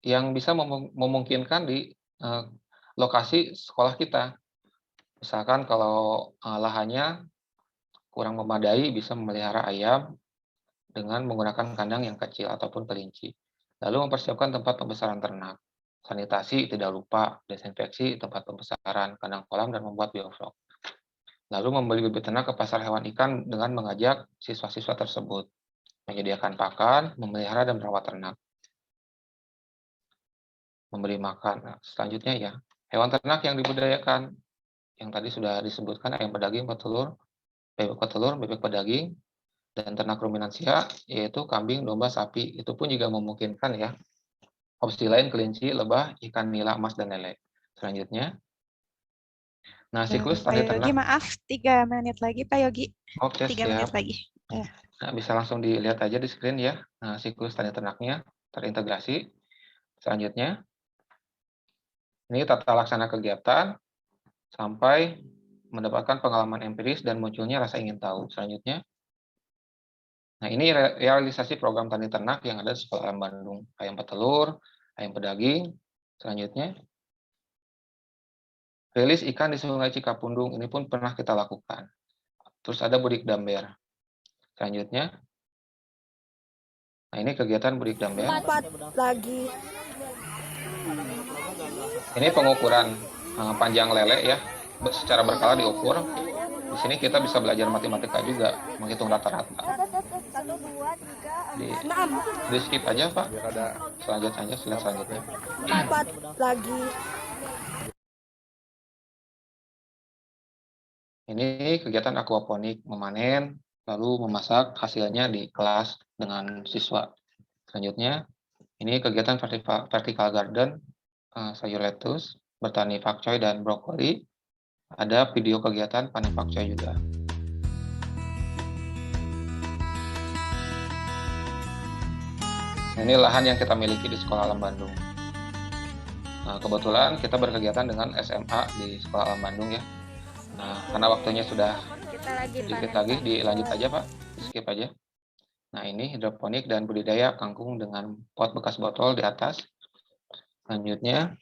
yang bisa memungkinkan di lokasi sekolah kita. Misalkan kalau lahannya kurang memadai, bisa memelihara ayam dengan menggunakan kandang yang kecil ataupun kelinci. Lalu mempersiapkan tempat pembesaran ternak. Sanitasi tidak lupa, desinfeksi tempat pembesaran, kandang kolam, dan membuat bioflok. Lalu membeli bibit ternak ke pasar hewan ikan dengan mengajak siswa-siswa tersebut. Menyediakan pakan, memelihara, dan merawat ternak. Memberi makan. Nah, selanjutnya ya, hewan ternak yang dibudidayakan. Yang tadi sudah disebutkan, ayam pedaging, petelur, bebek pedaging, dan ternak ruminansia, yaitu kambing, domba, sapi. Itu pun juga memungkinkan ya. Opsi lain kelinci, lebah, ikan nila, emas, dan lele. Selanjutnya, nah siklus Pak tani Yogi, ternak. maaf, 3 menit lagi Pak Yogi. Oke, 3 menit siap. lagi. Ya. Nah, bisa langsung dilihat aja di screen ya. Nah, siklus tani ternaknya terintegrasi. Selanjutnya, ini tata laksana kegiatan sampai mendapatkan pengalaman empiris dan munculnya rasa ingin tahu. Selanjutnya, nah ini realisasi program tani ternak yang ada di Sekolah Alam Bandung. Ayam petelur, ayam pedaging. Selanjutnya, rilis ikan di Sungai Cikapundung. Ini pun pernah kita lakukan. Terus ada budik damber. Selanjutnya, nah ini kegiatan budik damber. Lagi. Ini pengukuran panjang lele ya, secara berkala diukur. Di sini kita bisa belajar matematika juga, menghitung rata-rata. Di skip aja Pak. Selanjutnya, slide selanjutnya. 4 lagi. Ini kegiatan aquaponik, memanen, lalu memasak hasilnya di kelas dengan siswa. Selanjutnya, ini kegiatan vertical garden, sayur lettuce, bertani pakcoy dan brokoli. Ada video kegiatan panen pakcoy juga. Nah, ini lahan yang kita miliki di Sekolah Alam Bandung. Nah, kebetulan kita berkegiatan dengan SMA di Sekolah Alam Bandung ya. Nah, karena waktunya sudah sedikit lagi, dilanjut aja Pak, skip aja. Nah, ini hidroponik dan budidaya kangkung dengan pot bekas botol di atas. Selanjutnya,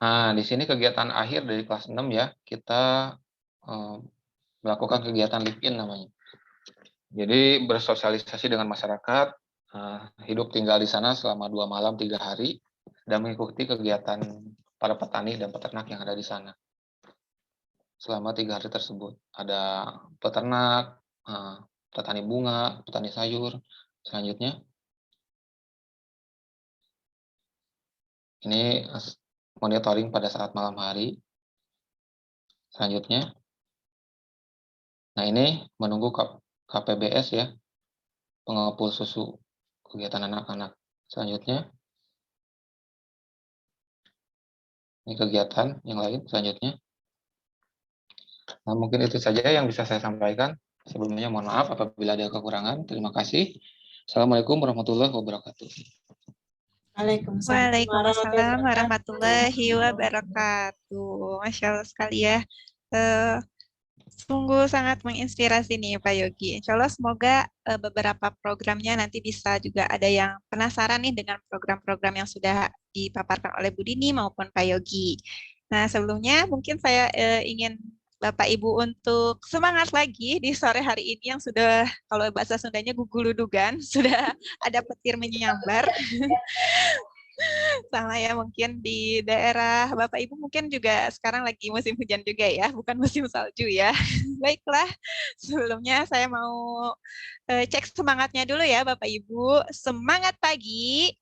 nah di sini kegiatan akhir dari kelas 6 ya, kita melakukan kegiatan live-in namanya. Jadi bersosialisasi dengan masyarakat, hidup tinggal di sana selama 2 malam 3 hari, dan mengikuti kegiatan para petani dan peternak yang ada di sana. Selama 3 hari tersebut, ada peternak, petani bunga, petani sayur. Selanjutnya, ini monitoring pada saat malam hari. Selanjutnya, nah ini menunggu KPBS ya, pengepul susu, kegiatan anak-anak. Selanjutnya, ini kegiatan yang lain selanjutnya. Nah, mungkin itu saja yang bisa saya sampaikan. Sebelumnya mohon maaf apabila ada kekurangan. Terima kasih. Assalamualaikum warahmatullahi wabarakatuh. Waalaikumsalam warahmatullahi wabarakatuh. Masya Allah sekali ya. Sungguh sangat menginspirasi nih Pak Yogi. Insya Allah semoga beberapa programnya nanti bisa juga ada yang penasaran nih dengan program-program yang sudah dipaparkan oleh Bu Dini maupun Pak Yogi. Nah sebelumnya mungkin saya ingin Bapak Ibu untuk semangat lagi di sore hari ini yang sudah, kalau bahasa Sundanya guguludugan, sudah ada petir menyambar. Sama ya, mungkin di daerah Bapak Ibu mungkin juga sekarang lagi musim hujan juga ya, bukan musim salju ya. Baiklah, sebelumnya saya mau cek semangatnya dulu ya Bapak Ibu. Semangat pagi,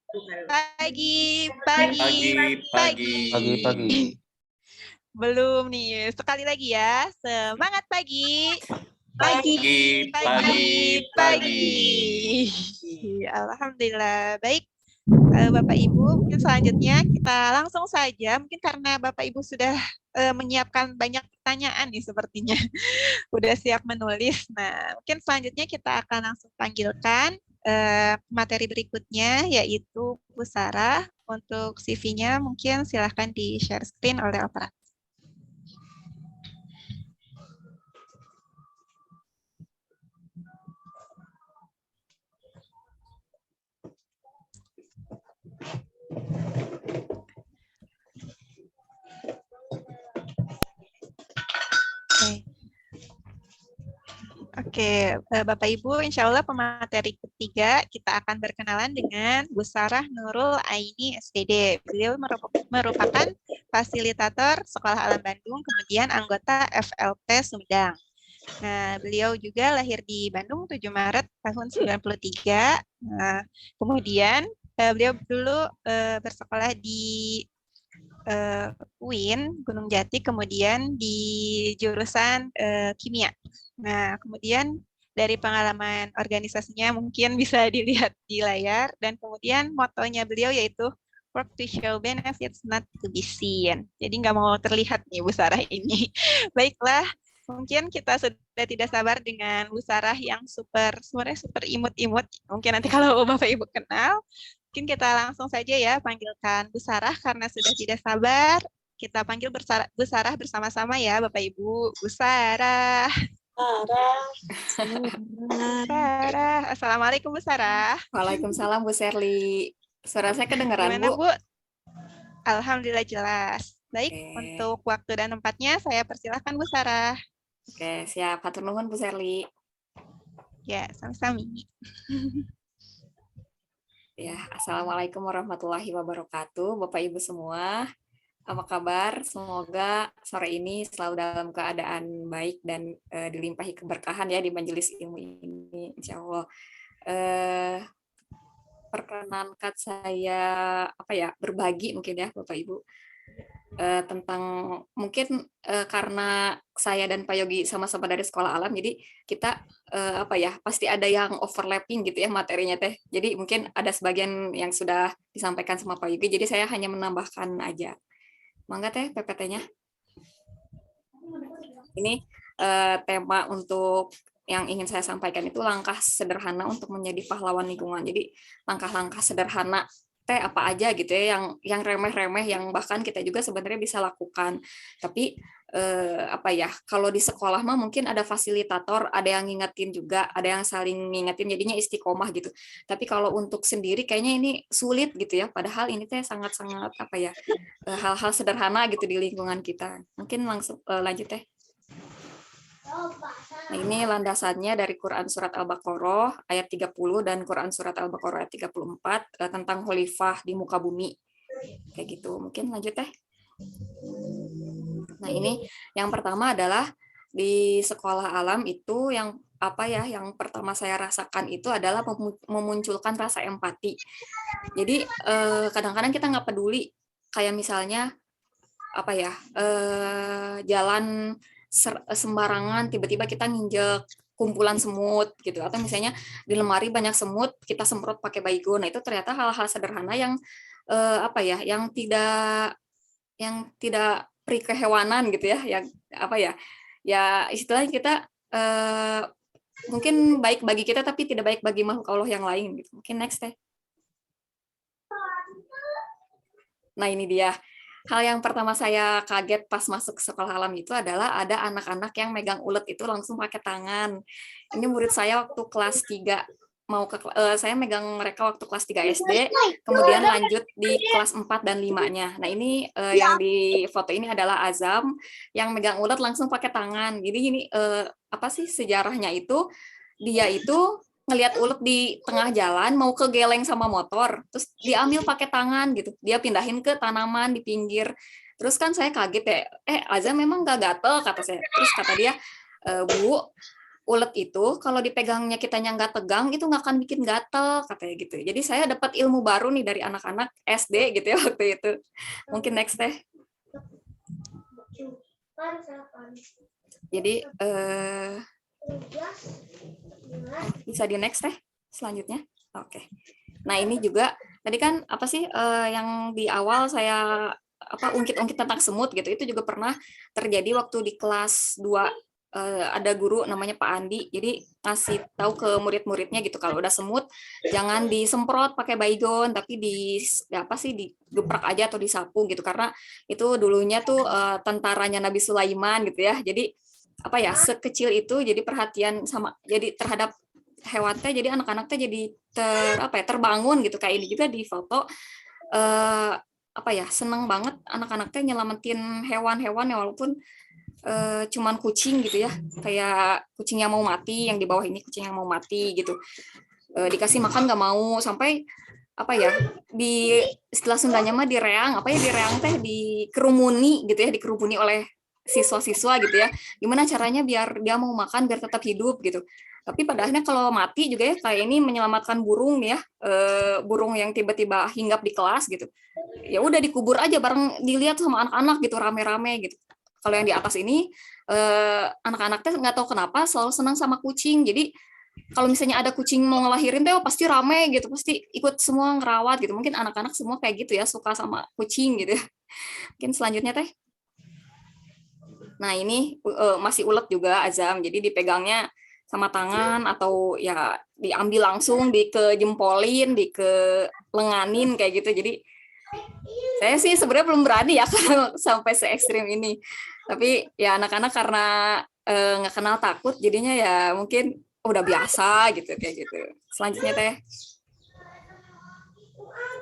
pagi, pagi, Pagi. Pagi-pagi. Belum nih, sekali lagi ya. Semangat pagi, Pagi. pagi. Alhamdulillah. Baik, Bapak Ibu, mungkin selanjutnya kita langsung saja, mungkin karena Bapak Ibu sudah menyiapkan banyak pertanyaan nih sepertinya, udah siap menulis. Nah, mungkin selanjutnya kita akan langsung panggilkan materi berikutnya, yaitu Bu Sarah. Untuk CV-nya mungkin silahkan di-share screen oleh operator. Oke, Bapak Ibu, insya Allah pemateri ketiga kita akan berkenalan dengan Bu Sarah Nurul Aini SPD. Beliau merupakan fasilitator Sekolah Alam Bandung, kemudian anggota FLP Sumedang. Nah, beliau juga lahir di Bandung 7 Maret tahun 93. Nah, kemudian beliau dulu bersekolah di UIN Gunung Jati, kemudian di jurusan kimia. Nah, kemudian dari pengalaman organisasinya mungkin bisa dilihat di layar, dan kemudian motonya beliau yaitu work to show benefits, not to be seen. Jadi nggak mau terlihat nih Bu Sarah ini. Baiklah, mungkin kita sudah tidak sabar dengan Bu Sarah yang sebenarnya super imut-imut. Mungkin nanti kalau Bapak Ibu kenal, mungkin kita langsung saja ya panggilkan Bu Sarah karena sudah tidak sabar. Kita panggil Bu Sarah bersama-sama ya Bapak Ibu. Bu Sarah. Sarah. Assalamualaikum Bu Sarah. Waalaikumsalam Bu Serli. Suara saya kedengeran, Gimana Bu? Bu? Alhamdulillah jelas. Baik, Oke. untuk waktu dan tempatnya saya persilahkan Bu Sarah. Oke, siap. Hatur nuhun Bu Serli. Ya, sama-sama. Ya, Assalamualaikum warahmatullahi wabarakatuh. Bapak Ibu semua, apa kabar? Semoga sore ini selalu dalam keadaan baik dan dilimpahi keberkahan ya di majelis ilmu ini, insya Allah. Perkenankan saya berbagi mungkin ya Bapak Ibu tentang mungkin karena saya dan Pak Yogi sama-sama dari Sekolah Alam, jadi kita pasti ada yang overlapping gitu ya materinya teh. Jadi mungkin ada sebagian yang sudah disampaikan sama Pak Yogi, jadi saya hanya menambahkan aja. Mangga teh PPT-nya. Ini tema untuk yang ingin saya sampaikan itu langkah sederhana untuk menjadi pahlawan lingkungan. Jadi langkah-langkah sederhana teh apa aja gitu ya, yang remeh-remeh yang bahkan kita juga sebenarnya bisa lakukan. Tapi kalau di sekolah mah mungkin ada fasilitator, ada yang ngingetin juga, ada yang saling ngingetin, jadinya istiqomah gitu. Tapi kalau untuk sendiri kayaknya ini sulit gitu ya, padahal ini teh sangat-sangat hal-hal sederhana gitu di lingkungan kita. Mungkin langsung lanjut teh. Nah, ini landasannya dari Quran Surat Al-Baqarah ayat 30 dan Quran Surat Al-Baqarah ayat 34 tentang khalifah di muka bumi. Kayak gitu. Mungkin lanjut teh. Nah, ini yang pertama adalah di Sekolah Alam itu yang yang pertama saya rasakan itu adalah memunculkan rasa empati. Jadi kadang-kadang kita nggak peduli, kayak misalnya jalan sembarangan tiba-tiba kita nginjek kumpulan semut gitu, atau misalnya di lemari banyak semut kita semprot pakai baygon. Nah, itu ternyata hal-hal sederhana yang yang tidak pri kehewanan gitu ya, yang istilahnya kita mungkin baik bagi kita tapi tidak baik bagi makhluk Allah yang lain gitu. Mungkin next teh. Nah, ini dia. Hal yang pertama saya kaget pas masuk Sekolah Alam itu adalah ada anak-anak yang megang ulet itu langsung pakai tangan. Ini murid saya waktu kelas 3 saya megang mereka waktu kelas 3 SD, kemudian lanjut di kelas 4 dan 5-nya. Nah, ini yang di foto ini adalah Azam yang megang ulet langsung pakai tangan. Jadi ini sejarahnya itu dia itu ngelihat ulet di tengah jalan mau kegeleng sama motor, terus diambil pakai tangan gitu, dia pindahin ke tanaman di pinggir. Terus kan saya kaget ya, Azam memang nggak gatel kata saya. Terus kata dia, Bu, ulet itu kalau dipegangnya kitanya nggak tegang itu nggak akan bikin gatel katanya gitu. Jadi saya dapat ilmu baru nih dari anak-anak SD gitu ya waktu itu. Mungkin next teh. Jadi bisa di next teh selanjutnya. Oke. Nah ini juga tadi kan apa sih yang di awal saya ungkit-ungkit tentang semut gitu, itu juga pernah terjadi waktu di kelas 2. Ada guru namanya Pak Andi, jadi ngasih tahu ke murid-muridnya gitu, kalau udah semut jangan disemprot pakai baygon, tapi digeprak aja atau disapu gitu, karena itu dulunya tuh tentaranya Nabi Sulaiman gitu ya. Jadi sekecil itu jadi perhatian jadi terhadap hewan teh, jadi anak-anak teh jadi terbangun gitu. Kayak ini juga di foto seneng banget anak-anak teh nyelamatin hewan-hewan ya, walaupun cuman kucing gitu ya, kayak kucing yang mau mati, yang di bawah ini kucing yang mau mati gitu, dikasih makan nggak mau, sampai di istilah Sundanya mah direang teh, dikerumuni gitu ya, dikerumuni oleh siswa-siswa gitu ya, gimana caranya biar dia mau makan biar tetap hidup gitu. Tapi pada akhirnya kalau mati juga ya, kayak ini menyelamatkan burung nih ya, burung yang tiba-tiba hinggap di kelas gitu, ya udah dikubur aja bareng, dilihat sama anak-anak gitu rame-rame gitu. Kalau yang di atas ini anak-anak teh nggak tahu kenapa selalu senang sama kucing. Jadi kalau misalnya ada kucing mau ngelahirin teh pasti rame gitu, pasti ikut semua ngerawat gitu. Mungkin anak-anak semua kayak gitu ya, suka sama kucing gitu ya. Mungkin selanjutnya teh. Nah ini masih ulet juga Azam. Jadi dipegangnya sama tangan atau ya diambil langsung, dikejempolin, dikelenganin kayak gitu. Jadi saya sih sebenarnya belum berani ya kalau sampai se ekstrim ini. Tapi ya anak-anak karena nggak kenal takut, jadinya ya mungkin udah biasa gitu kayak gitu. Selanjutnya teh.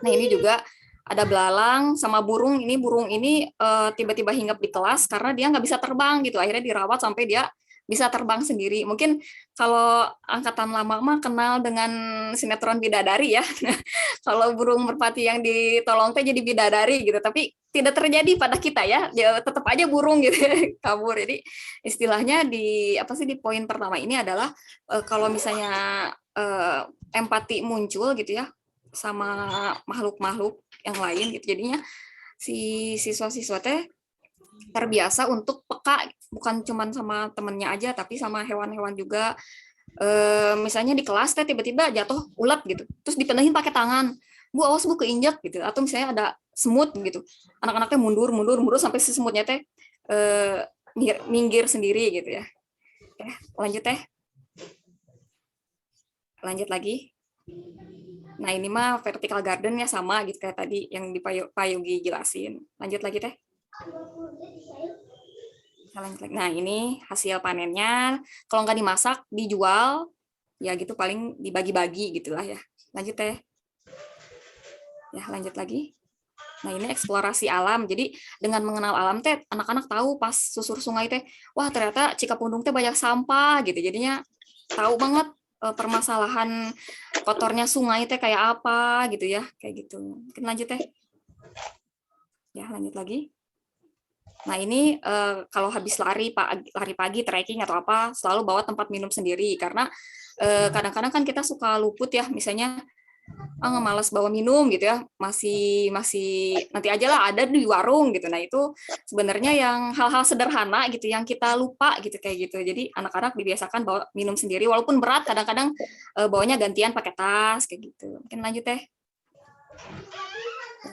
Nah ini juga ada belalang sama burung. Ini burung ini tiba-tiba hinggap di kelas karena dia nggak bisa terbang gitu. Akhirnya dirawat sampai dia bisa terbang sendiri. Mungkin kalau angkatan lama mah kenal dengan sinetron Bidadari ya. Kalau burung merpati yang ditolong teh jadi bidadari gitu, tapi tidak terjadi pada kita ya. Ya tetap aja burung gitu kabur. Jadi istilahnya di poin pertama ini adalah kalau misalnya empati muncul gitu ya sama makhluk-makhluk yang lain gitu, jadinya si siswa-siswa teh terbiasa untuk peka, bukan cuma sama temennya aja tapi sama hewan-hewan juga. Misalnya di kelas teh tiba-tiba jatuh ulat gitu, terus dipindahin pakai tangan, Bu awas Bu keinjak gitu, atau misalnya ada semut gitu, anak-anaknya mundur sampai si semutnya teh minggir sendiri gitu ya. Oke, lanjut teh, lanjut lagi. Nah ini mah vertical garden ya, sama gitu kayak tadi yang di Pak Yogi jelasin. Lanjut lagi teh. Nah ini hasil panennya, kalau nggak dimasak dijual ya gitu, paling dibagi-bagi gitulah ya. Lanjut teh. Ya lanjut lagi. Nah ini eksplorasi alam. Jadi dengan mengenal alam teh anak-anak tahu pas susur sungai teh, wah ternyata Cikapundung teh banyak sampah gitu. Jadinya tahu banget permasalahan kotornya sungai teh kayak apa gitu ya, kayak gitu. Mungkin lanjut teh. Ya lanjut lagi. Nah ini kalau habis lari pagi trekking atau apa, selalu bawa tempat minum sendiri, karena kadang-kadang kan kita suka luput ya, misalnya malas bawa minum gitu ya, masih nanti aja lah ada di warung gitu. Nah itu sebenarnya yang hal-hal sederhana gitu yang kita lupa gitu kayak gitu. Jadi anak-anak dibiasakan bawa minum sendiri, walaupun berat kadang-kadang bawanya gantian pakai tas kayak gitu. Mungkin lanjut teh.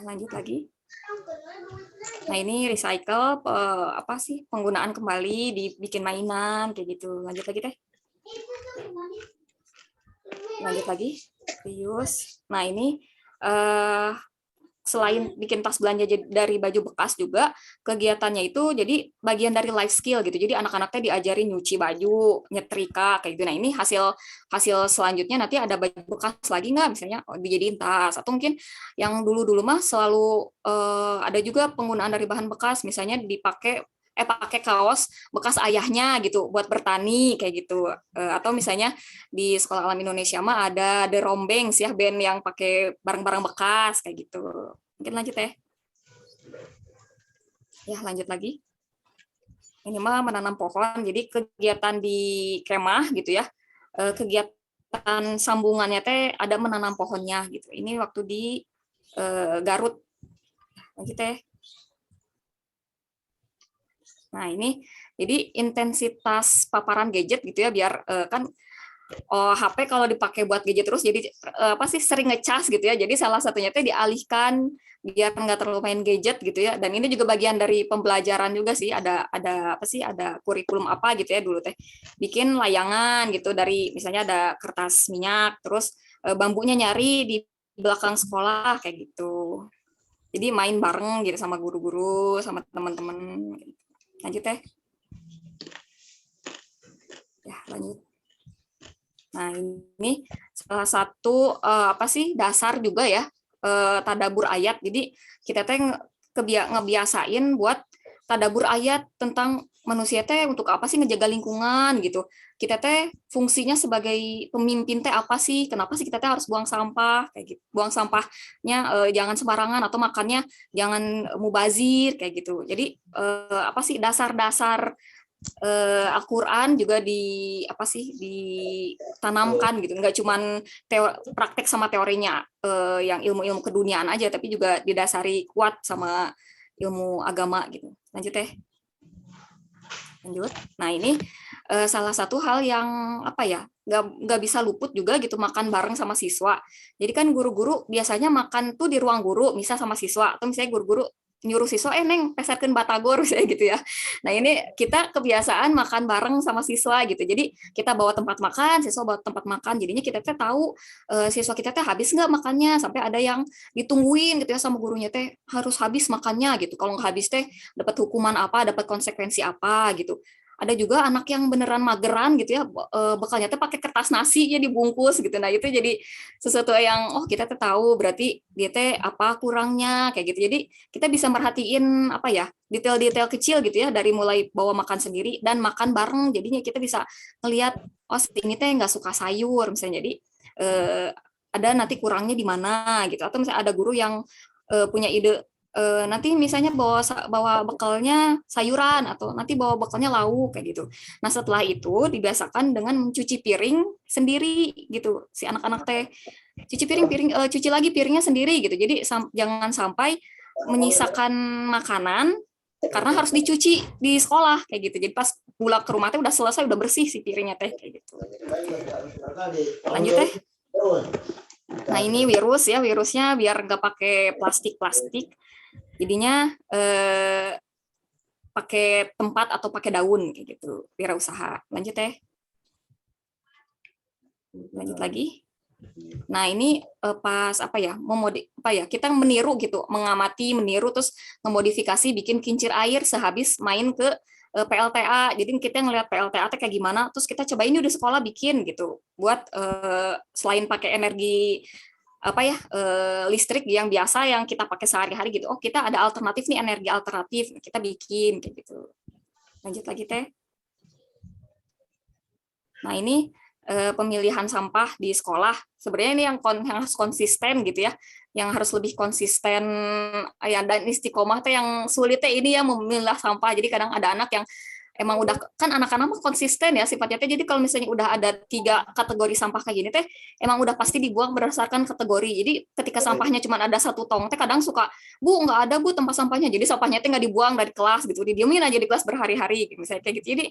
Lanjut lagi. Nah ini recycle, penggunaan kembali, dibikin mainan kayak gitu. Lanjut lagi teh. Lanjut lagi. Reuse. Nah ini selain bikin tas belanja dari baju bekas juga, kegiatannya itu jadi bagian dari life skill gitu. Jadi anak-anaknya diajarin nyuci baju, nyetrika kayak gitu. Nah ini hasil selanjutnya nanti ada baju bekas lagi nggak, misalnya dijadiin tas, atau mungkin yang dulu-dulu mah selalu ada juga penggunaan dari bahan bekas, misalnya dipakai pakai kaos bekas ayahnya gitu buat bertani kayak gitu. Atau misalnya di Sekolah Alam Indonesia mah ada The Rombangs ya, band yang pakai barang-barang bekas kayak gitu. Mungkin lanjut ya. Ya, lanjut lagi. Ini mah menanam pohon. Jadi kegiatan di kemah gitu ya. Kegiatan sambungannya teh ada menanam pohonnya gitu. Ini waktu di Garut. Lanjut teh. Nah, ini jadi intensitas paparan gadget gitu ya, biar kan HP kalau dipakai buat gadget terus jadi apa sih sering ngecas gitu ya. Jadi salah satunya teh dialihkan biar nggak terlalu main gadget gitu ya. Dan ini juga bagian dari pembelajaran juga sih. Ada apa sih? Ada kurikulum apa gitu ya dulu teh. Bikin layangan gitu dari misalnya ada kertas minyak, terus bambunya nyari di belakang sekolah kayak gitu. Jadi main bareng gitu sama guru-guru, sama teman-teman. Lanjut ya. Ya, lanjut. Nah, ini salah satu apa sih dasar juga ya, tadabur ayat. Jadi kita teh ngebiasain buat tadabur ayat tentang manusia teh untuk apa sih ngejaga lingkungan gitu. Kita teh fungsinya sebagai pemimpin teh apa sih? Kenapa sih kita teh harus buang sampah kayak gitu. Buang sampahnya jangan sembarangan atau makannya jangan mubazir kayak gitu. Jadi apa sih dasar-dasar Al-Quran juga apa sih ditanamkan gitu, nggak cuman praktek sama teorinya yang ilmu-ilmu keduniaan aja, tapi juga didasari kuat sama ilmu agama gitu. Lanjut ya. Lanjut. Nah, ini salah satu hal yang apa ya, nggak bisa luput juga gitu, makan bareng sama siswa. Jadi kan guru-guru biasanya makan tuh di ruang guru, misal sama siswa, atau misalnya guru-guru nyuruh siswa, neng peserkan batagor saya gitu ya. Nah, ini kita kebiasaan makan bareng sama siswa gitu. Jadi kita bawa tempat makan, siswa bawa tempat makan. Jadinya kita teh tahu siswa kita teh habis nggak makannya, sampai ada yang ditungguin gitu ya sama gurunya teh harus habis makannya gitu. Kalau nggak habis teh dapat hukuman apa, dapat konsekuensi apa gitu. Ada juga anak yang beneran mageran gitu ya, bekalnya teh pakai kertas nasi ya dibungkus gitu. Nah, itu jadi sesuatu yang kita teh tahu berarti dia teh apa kurangnya kayak gitu. Jadi kita bisa merhatiin apa ya, detail-detail kecil gitu ya, dari mulai bawa makan sendiri dan makan bareng. Jadinya kita bisa ngelihat ini teh nggak suka sayur misalnya. Jadi ada nanti kurangnya di mana gitu. Atau misalnya ada guru yang punya ide nanti misalnya bawa bekalnya sayuran atau nanti bawa bekalnya lauk kayak gitu. Nah, setelah itu dibiasakan dengan mencuci piring sendiri gitu. Si anak-anak teh cuci cuci lagi piringnya sendiri gitu. Jadi jangan sampai menyisakan makanan karena harus dicuci di sekolah kayak gitu. Jadi pas pulang ke rumah teh udah selesai, udah bersih si piringnya teh kayak gitu. Lanjut teh. Nah, ini virus ya, virusnya biar nggak pakai plastik. Jadinya pakai tempat atau pakai daun kayak gitu, wirausaha. Lanjut ya. Lanjut lagi. Nah, ini pas apa ya, kita meniru gitu, mengamati, meniru, terus memodifikasi, bikin kincir air sehabis main ke PLTA. Jadi kita ngelihat PLTA kayak gimana, terus kita coba ini udah sekolah bikin gitu, buat selain pakai energi apa ya, listrik yang biasa yang kita pakai sehari-hari gitu. Kita ada alternatif nih, energi alternatif, kita bikin kayak gitu. Lanjut lagi teh. Nah, ini pemilihan sampah di sekolah. Sebenarnya ini yang harus konsisten gitu ya, yang harus lebih konsisten ya, dan istiqomah teh yang sulitnya ini ya memilah sampah. Jadi kadang ada anak yang emang udah, kan anak-anak mah konsisten ya sifatnya teh. Jadi kalau misalnya udah ada 3 kategori sampah kayak gini teh, emang udah pasti dibuang berdasarkan kategori. Jadi ketika sampahnya cuma ada 1 tong teh, kadang suka, Bu, nggak ada Bu tempat sampahnya. Jadi sampahnya teh nggak dibuang dari kelas gitu, didiemin aja di kelas berhari-hari misalnya kayak gitu. Jadi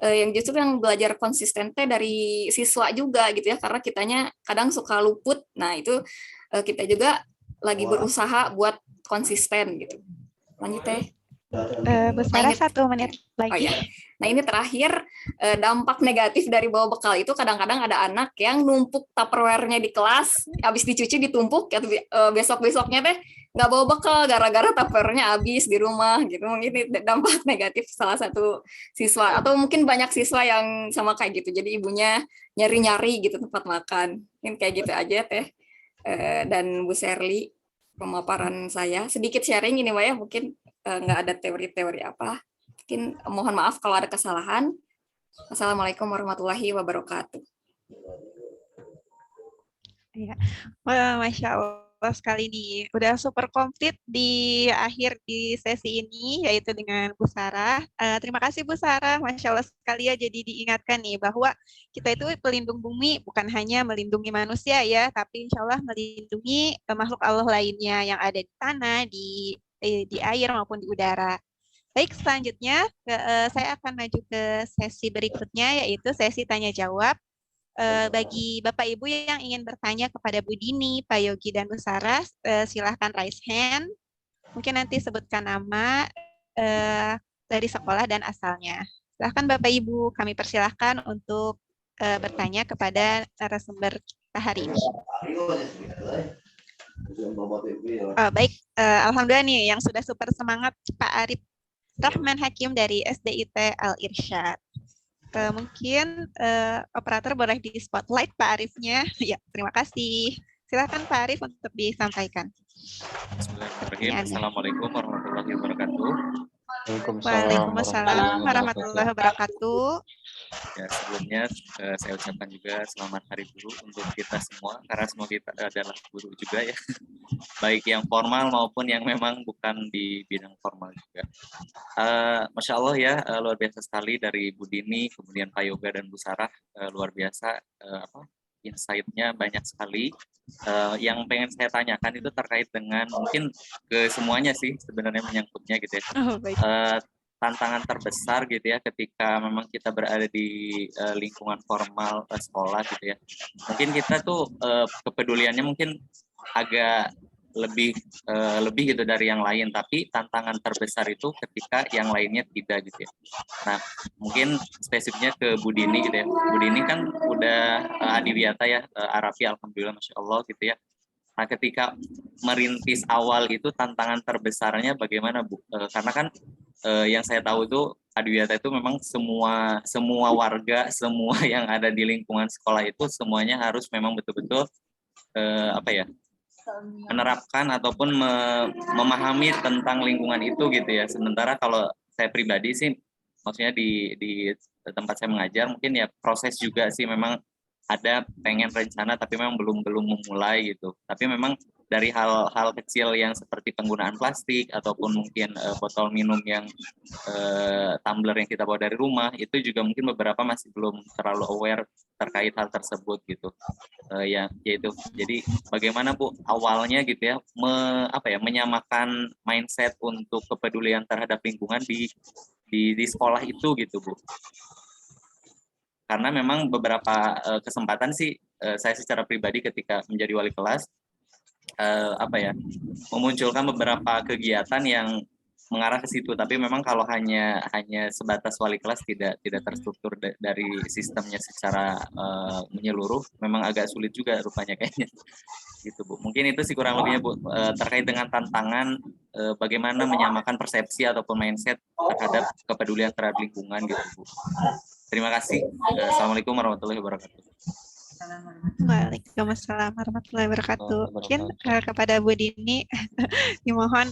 yang justru yang belajar konsisten teh dari siswa juga gitu ya, karena kitanya kadang suka luput. Nah, itu kita juga lagi berusaha buat konsisten gitu. Lanjut teh. Bu Sarah, 1 menit lagi. Ya. Nah, ini terakhir, dampak negatif dari bawa bekal itu kadang-kadang ada anak yang numpuk Tupperware-nya di kelas, habis dicuci ditumpuk, besok-besoknya teh nggak bawa bekal gara-gara Tupperware-nya habis di rumah gitu. Ini dampak negatif salah satu siswa, atau mungkin banyak siswa yang sama kayak gitu. Jadi ibunya nyari-nyari gitu tempat makan. Ini kayak gitu aja teh. Dan Bu Sherly, pemaparan saya sedikit sharing ini Mbak ya, mungkin nggak ada teori-teori apa. Mungkin mohon maaf kalau ada kesalahan. Assalamualaikum warahmatullahi wabarakatuh. Ya. Wah, Masya Allah sekali nih. Udah super komplit di akhir di sesi ini, yaitu dengan Bu Sarah. Terima kasih Bu Sarah, Masya Allah sekali ya. Jadi diingatkan nih bahwa kita itu pelindung bumi bukan hanya melindungi manusia ya, tapi insya Allah melindungi makhluk Allah lainnya yang ada di tanah, di air maupun di udara. Baik, selanjutnya saya akan maju ke sesi berikutnya, yaitu sesi tanya jawab. Bagi Bapak Ibu yang ingin bertanya kepada Bu Dini, Pak Yogi, dan Bu Sarah, silahkan raise hand. Mungkin nanti sebutkan nama dari sekolah dan asalnya. Silahkan Bapak Ibu, kami persilahkan untuk bertanya kepada narasumber kita hari ini. Baik, Alhamdulillah nih yang sudah super semangat Pak Arif Rahman Hakim dari SDIT Al-Irsyad. Mungkin operator boleh di spotlight Pak Arifnya. Ya, terima kasih. Silakan Pak Arif untuk disampaikan. Bismillahirrahmanirrahim. Assalamualaikum warahmatullahi wabarakatuh. Waalaikumsalam warahmatullahi wabarakatuh. Ya, sebelumnya saya ucapkan juga selamat Hari Guru untuk kita semua, karena semua kita adalah guru juga ya, baik yang formal maupun yang memang bukan di bidang formal juga. Masya Allah ya, luar biasa sekali dari Bu Dini, kemudian Pak Yoga dan Bu Sarah, luar biasa insight-nya banyak sekali. Yang pengen saya tanyakan itu terkait dengan mungkin ke semuanya sih sebenarnya menyangkutnya gitu ya. Tantangan terbesar gitu ya ketika memang kita berada di lingkungan formal sekolah gitu ya. Mungkin kita tuh kepeduliannya mungkin agak lebih gitu dari yang lain, tapi tantangan terbesar itu ketika yang lainnya tidak gitu ya. Nah, mungkin spesifiknya ke Bu Dini gitu ya. Bu Dini kan udah adiwiyata ya, Arafi, alhamdulillah, masya Allah gitu ya. Nah, ketika merintis awal itu tantangan terbesarnya bagaimana Bu? Karena kan yang saya tahu itu adiwiyata itu memang semua warga, semua yang ada di lingkungan sekolah itu semuanya harus memang betul-betul menerapkan ataupun memahami tentang lingkungan itu gitu ya. Sementara kalau saya pribadi sih, maksudnya di tempat saya mengajar mungkin ya proses juga sih, memang ada pengen rencana tapi memang belum memulai gitu. Tapi memang dari hal-hal kecil yang seperti penggunaan plastik ataupun mungkin botol minum yang tumbler yang kita bawa dari rumah, itu juga mungkin beberapa masih belum terlalu aware terkait hal tersebut gitu. Yaitu jadi bagaimana Bu awalnya gitu ya menyamakan mindset untuk kepedulian terhadap lingkungan di sekolah itu gitu Bu. Karena memang beberapa kesempatan sih saya secara pribadi ketika menjadi wali kelas memunculkan beberapa kegiatan yang mengarah ke situ, tapi memang kalau hanya sebatas wali kelas tidak terstruktur dari sistemnya secara menyeluruh, memang agak sulit juga rupanya kayaknya gitu Bu. Mungkin itu sih kurang lebihnya Bu, terkait dengan tantangan bagaimana menyamakan persepsi ataupun mindset terhadap kepedulian terhadap lingkungan gitu Bu. Terima kasih. Assalamualaikum warahmatullahi wabarakatuh. Waalaikumsalam warahmatullahi wabarakatuh. Mungkin kepada Bu Dini dimohon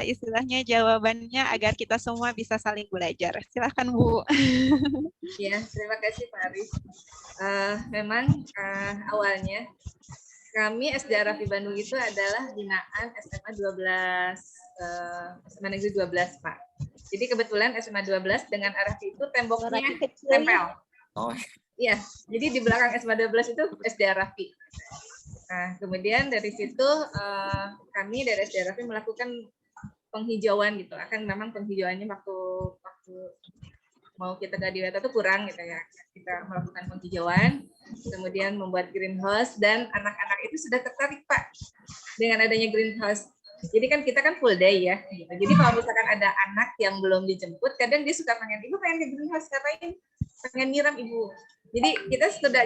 istilahnya jawabannya agar kita semua bisa saling belajar. Silakan Bu. Ya, terima kasih Pak Arif. Memang awalnya kami SD Arafi Bandung itu adalah binaan SMA 12 SMA Negeri 12 Pak. Jadi kebetulan SMA 12 dengan Arafi itu temboknya tempel. Oh. Iya, jadi di belakang SMA 12 itu SD Arafi. Nah, kemudian dari situ kami dari SD Arafi melakukan penghijauan gitu. Akan memang penghijauannya waktu mau kita ke adiwiyata itu kurang gitu ya. Kita melakukan penghijauan, kemudian membuat greenhouse, dan anak-anak itu sudah tertarik Pak dengan adanya greenhouse. Jadi kan kita kan full day ya. Gitu. Jadi kalau misalkan ada anak yang belum dijemput, kadang dia suka pengen, ibu pengen ke greenhouse, ngapain? Pengen nyiram ibu. Jadi kita sudah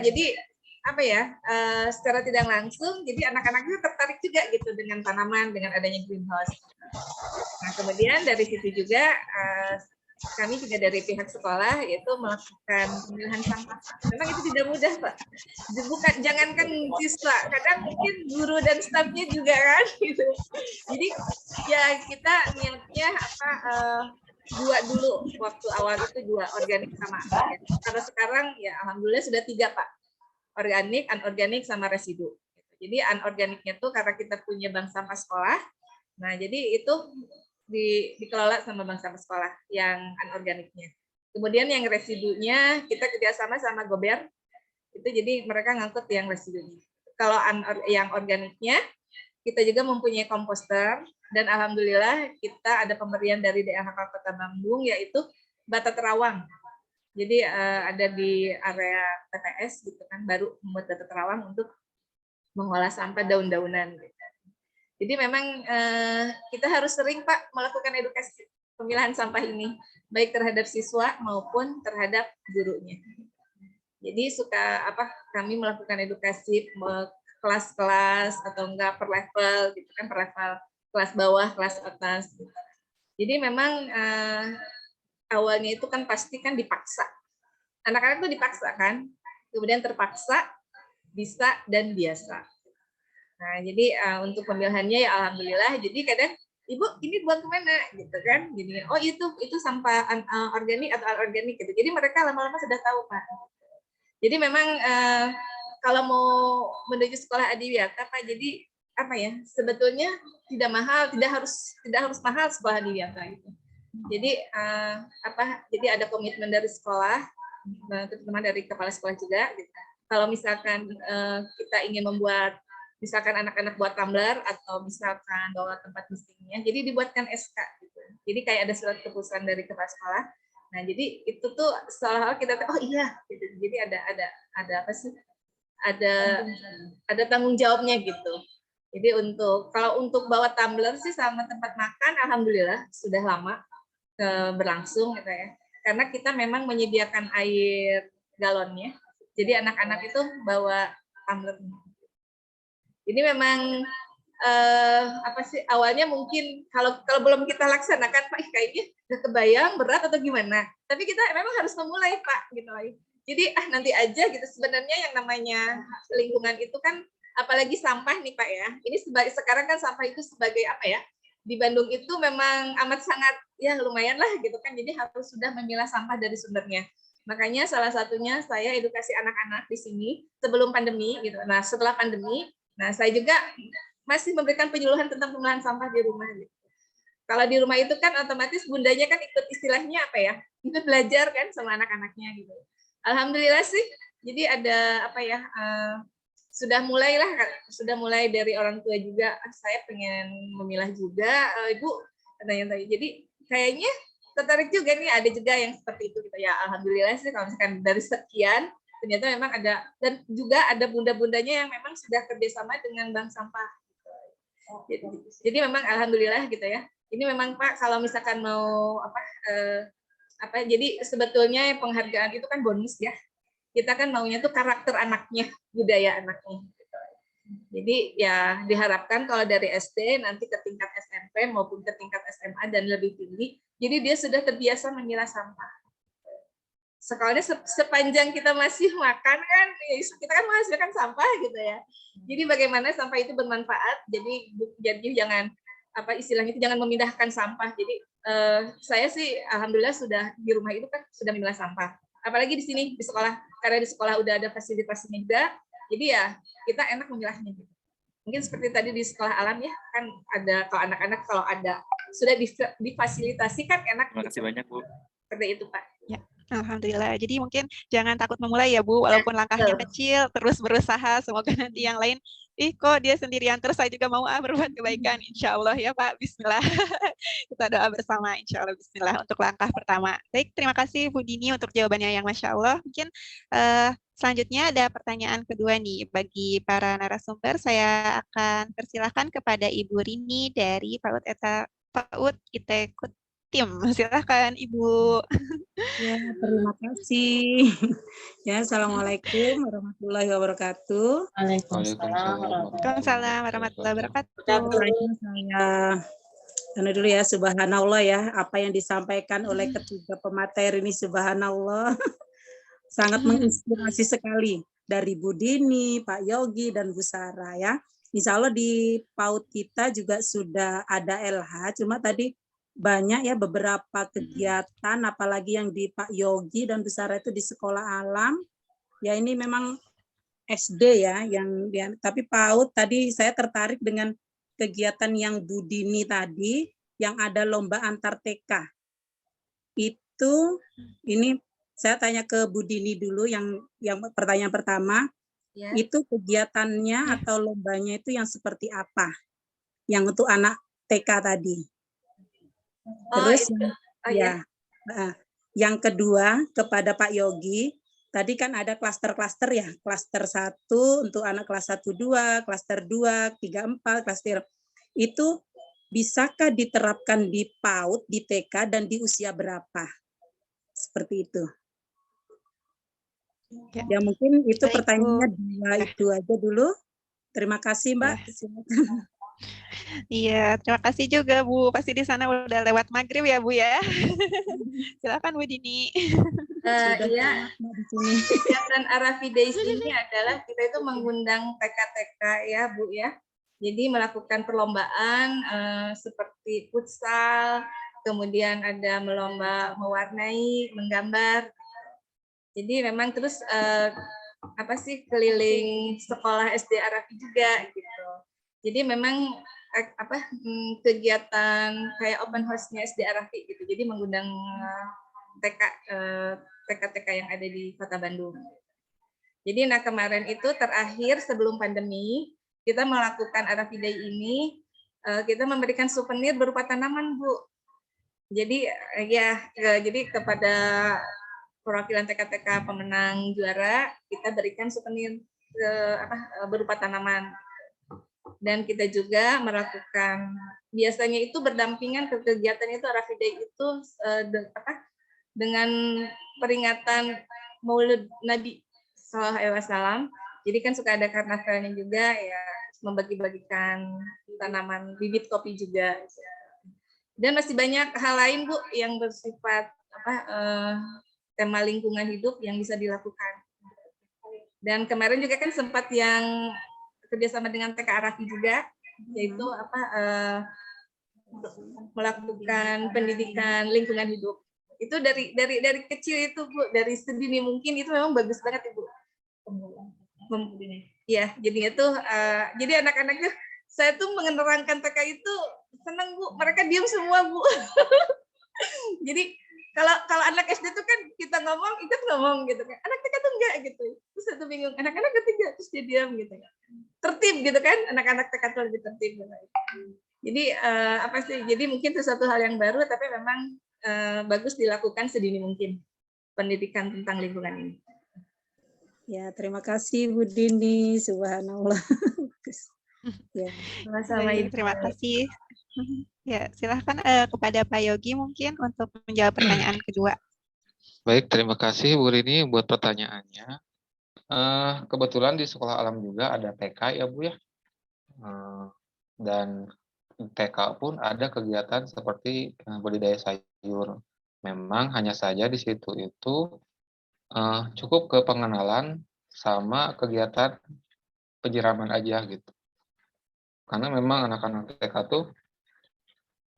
secara tidak langsung, jadi anak-anak itu tertarik juga gitu dengan tanaman, dengan adanya greenhouse. Nah kemudian dari situ juga kami juga dari pihak sekolah yaitu melakukan pemilahan sampah. Memang itu tidak mudah, Pak. Bukan, jangankan siswa, kadang mungkin guru dan stafnya juga kan gitu. Jadi ya kita niatnya dua dulu, waktu awal itu dua, organik sama anorganik. Karena sekarang ya alhamdulillah sudah 3, Pak. Organik, anorganik, sama residu. Jadi anorganiknya tuh karena kita punya bank sampah sekolah. Nah, jadi itu dikelola sama bank sampah sekolah yang anorganiknya. Kemudian yang residunya kita kerjasama sama Gober. Itu jadi mereka ngangkut yang residunya. Kalau yang organiknya kita juga mempunyai komposter dan alhamdulillah kita ada pemberian dari DLHK Kota Bandung yaitu bata terawang. Jadi ada di area TPS gitu kan, baru membuat bata terawang untuk mengolah sampah daun-daunan. Jadi memang kita harus sering, Pak, melakukan edukasi pemilahan sampah ini, baik terhadap siswa maupun terhadap gurunya. Jadi kami melakukan edukasi kelas-kelas atau enggak per level gitu kan, per level kelas bawah, kelas atas. Jadi memang awalnya itu kan pasti kan dipaksa. Anak-anak itu dipaksa kan, kemudian terpaksa, bisa, dan biasa. Nah, jadi untuk pemilahannya ya alhamdulillah. Jadi kadang, Ibu ini buang kemana gitu kan? Jadi oh itu sampah organik atau anorganik gitu. Jadi mereka lama-lama sudah tahu, Pak. Jadi memang kalau mau menuju sekolah adiwiyata, Pak, jadi apa ya? Sebetulnya tidak mahal, tidak harus mahal sekolah adiwiyata itu. Jadi jadi ada komitmen dari sekolah, terutama dari kepala sekolah juga gitu. Kalau misalkan kita ingin membuat, misalkan anak-anak buat tumbler atau misalkan bawa tempat mistingnya, jadi dibuatkan SK gitu. Jadi kayak ada surat keputusan dari kepala sekolah. Nah, jadi itu tuh seolah-olah kita oh iya gitu. Jadi ada apa sih? Ada tanggung jawabnya gitu. Jadi kalau untuk bawa tumbler sih sama tempat makan alhamdulillah sudah lama berlangsung gitu ya. Karena kita memang menyediakan air galonnya. Jadi anak-anak itu bawa tumbler. Jadi memang awalnya mungkin kalau belum kita laksanakan, Pak, kayaknya udah kebayang berat atau gimana. Tapi kita memang harus memulai, Pak, gitu. Jadi nanti aja gitu. Sebenarnya yang namanya lingkungan itu kan, apalagi sampah nih, Pak ya. Ini sekarang kan sampah itu sebagai apa ya? Di Bandung itu memang amat sangat ya lumayan lah gitu kan. Jadi harus sudah memilah sampah dari sumbernya. Makanya salah satunya saya edukasi anak-anak di sini sebelum pandemi gitu. Nah, setelah pandemi, saya juga masih memberikan penyuluhan tentang pemilahan sampah di rumah gitu. Kalau di rumah itu kan otomatis bundanya kan ikut istilahnya apa ya? Ikut belajar kan sama anak-anaknya gitu. Alhamdulillah sih. Jadi ada apa ya? Sudah mulai dari orang tua juga. Saya pengen memilah juga, Ibu tanya-tanya. Jadi kayaknya tertarik juga nih, ada juga yang seperti itu gitu ya. Alhamdulillah sih kalau misalkan dari sekian ternyata memang ada, dan juga ada bunda-bundanya yang memang sudah kerjasama dengan bank sampah. Jadi memang alhamdulillah gitu ya. Ini memang, Pak, kalau misalkan mau jadi sebetulnya penghargaan itu kan bonus ya. Kita kan maunya tuh karakter anaknya, budaya anaknya. Jadi ya diharapkan kalau dari SD nanti ke tingkat SMP maupun ke tingkat SMA dan lebih tinggi, jadi dia sudah terbiasa memilah sampah. Soalnya sepanjang kita masih makan kan, kita kan menghasilkan sampah gitu ya. Jadi bagaimana sampah itu bermanfaat, jadi jangan istilahnya itu jangan memindahkan sampah. Jadi saya sih alhamdulillah sudah di rumah itu kan sudah memilah sampah. Apalagi di sini di sekolah, karena di sekolah udah ada fasilitasnya juga. Jadi ya kita enak memilahnya gitu. Mungkin seperti tadi di sekolah alam ya, kan ada kalau anak-anak kalau ada sudah difasilitasi kan enak. Terima kasih banyak, Bu. Seperti itu, Pak. Ya, alhamdulillah. Jadi mungkin jangan takut memulai ya, Bu, walaupun langkahnya kecil, terus berusaha. Semoga nanti yang lain, kok dia sendirian terus, saya juga mau berbuat kebaikan. Insya Allah ya, Pak. Bismillah. Kita doa bersama, insya Allah. Bismillah untuk langkah pertama. Baik, terima kasih Bu Dini untuk jawabannya yang Masya Allah. Mungkin selanjutnya ada pertanyaan kedua nih bagi para narasumber. Saya akan persilahkan kepada Ibu Rini dari PAUD IT Tim. Silakan Ibu. Ya, terima kasih. Ya, Assalamualaikum warahmatullahi wabarakatuh. Waalaikumsalam warahmatullahi wabarakatuh. Saya dulu ya, subhanallah ya, apa yang disampaikan oleh ketiga pemateri ini, subhanallah. Sangat menginspirasi sekali dari Bu Dini, Pak Yogi, dan Bu Sarah ya. Insya Allah di PAUD kita juga sudah ada LH, cuma tadi banyak ya beberapa kegiatan, apalagi yang di Pak Yogi dan Bu Sarah itu di sekolah alam. Ya ini memang SD ya, tapi PAUD tadi saya tertarik dengan kegiatan yang Bu Dini tadi, yang ada lomba antar TK. Itu ini saya tanya ke Bu Dini dulu yang pertanyaan pertama, Ya. itu kegiatannya atau lombanya itu yang seperti apa? Yang untuk anak TK tadi. Terus yang kedua kepada Pak Yogi, tadi kan ada klaster-klaster ya, klaster 1 untuk anak kelas 1 2, klaster 2, 3 4, klaster itu bisakah diterapkan di PAUD, di TK dan di usia berapa? Seperti itu. Ya mungkin itu Baik, pertanyaannya Bu. dua itu aja dulu. Terima kasih Mbak. Iya, terima kasih juga Bu. Pasti di sana udah lewat maghrib ya Bu ya. Silakan Bu Dini. Iya, kegiatan Arafi Days ini adalah kita itu mengundang TK-TK ya Bu ya. Jadi melakukan perlombaan seperti futsal, kemudian ada melomba mewarnai, menggambar. Jadi memang terus keliling sekolah SD Arafi juga gitu. Jadi memang kegiatan kayak open house-nya SD Arafi gitu. Jadi mengundang TK-TK yang ada di Kota Bandung. Jadi kemarin itu terakhir sebelum pandemi kita melakukan Arafi Day ini, kita memberikan souvenir berupa tanaman Bu. Jadi jadi kepada perwakilan TK-TK pemenang juara kita berikan souvenir berupa tanaman. Dan kita juga melakukan biasanya itu berdampingan ke kegiatan itu Arafi Day itu dengan peringatan Maulid Nabi Sallallahu Alaihi Wasallam. Jadi kan suka ada karnavalnya juga ya, membagi-bagikan tanaman bibit kopi juga. Dan masih banyak hal lain Bu yang bersifat tema lingkungan hidup yang bisa dilakukan. Dan kemarin juga kan sempat yang kerjasama dengan TK Arafi juga, yaitu melakukan pendidikan lingkungan hidup. Itu dari kecil itu Bu, dari sedini mungkin itu memang bagus banget Ibu. Ya, jadinya tuh jadi anak-anaknya saya tuh menerangkan TK itu senang Bu, mereka diam semua Bu. Jadi kalau anak SD tuh kan kita ngomong, ikut ngomong gitu kan. Anak TK tuh enggak gitu. Terus saya tuh bingung, anak-anak ketiga terus dia diam gitu kan. Tertib gitu kan, anak-anak TK tuh lebih tertib gitu. Jadi jadi mungkin itu satu hal yang baru tapi memang bagus dilakukan sedini mungkin pendidikan tentang lingkungan ini. Ya, terima kasih Bu Dini, subhanallah. Ya. Sama-sama Ibu. Terima kasih. Ya, silahkan kepada Pak Yogi mungkin untuk menjawab pertanyaan kedua. Baik, terima kasih Bu Rini buat pertanyaannya. Kebetulan di sekolah alam juga ada TK ya Bu ya. Dan TK pun ada kegiatan seperti budidaya sayur. Memang hanya saja di situ itu cukup ke pengenalan sama kegiatan penyiraman aja gitu. Karena memang anak-anak TK tuh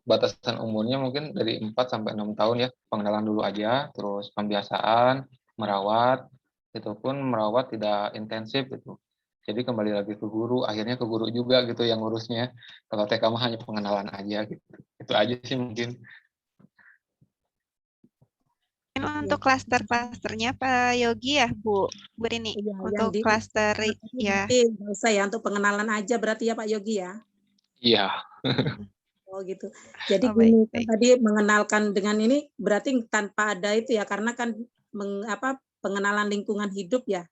batasan umurnya mungkin dari 4 sampai 6 tahun ya, pengenalan dulu aja, terus pembiasaan, merawat, itu pun merawat tidak intensif gitu. Jadi kembali lagi ke guru, akhirnya ke guru juga gitu yang ngurusnya. Kalau TK mah hanya pengenalan aja gitu. Itu aja sih mungkin. Untuk klaster-klasternya Pak Yogi ya Bu Rini, ya, untuk klaster ya. Nggak usah ya, untuk pengenalan aja berarti ya Pak Yogi ya? Iya. Oh gitu. Jadi gini, kan tadi mengenalkan dengan ini berarti tanpa ada itu ya, karena kan pengenalan lingkungan hidup ya.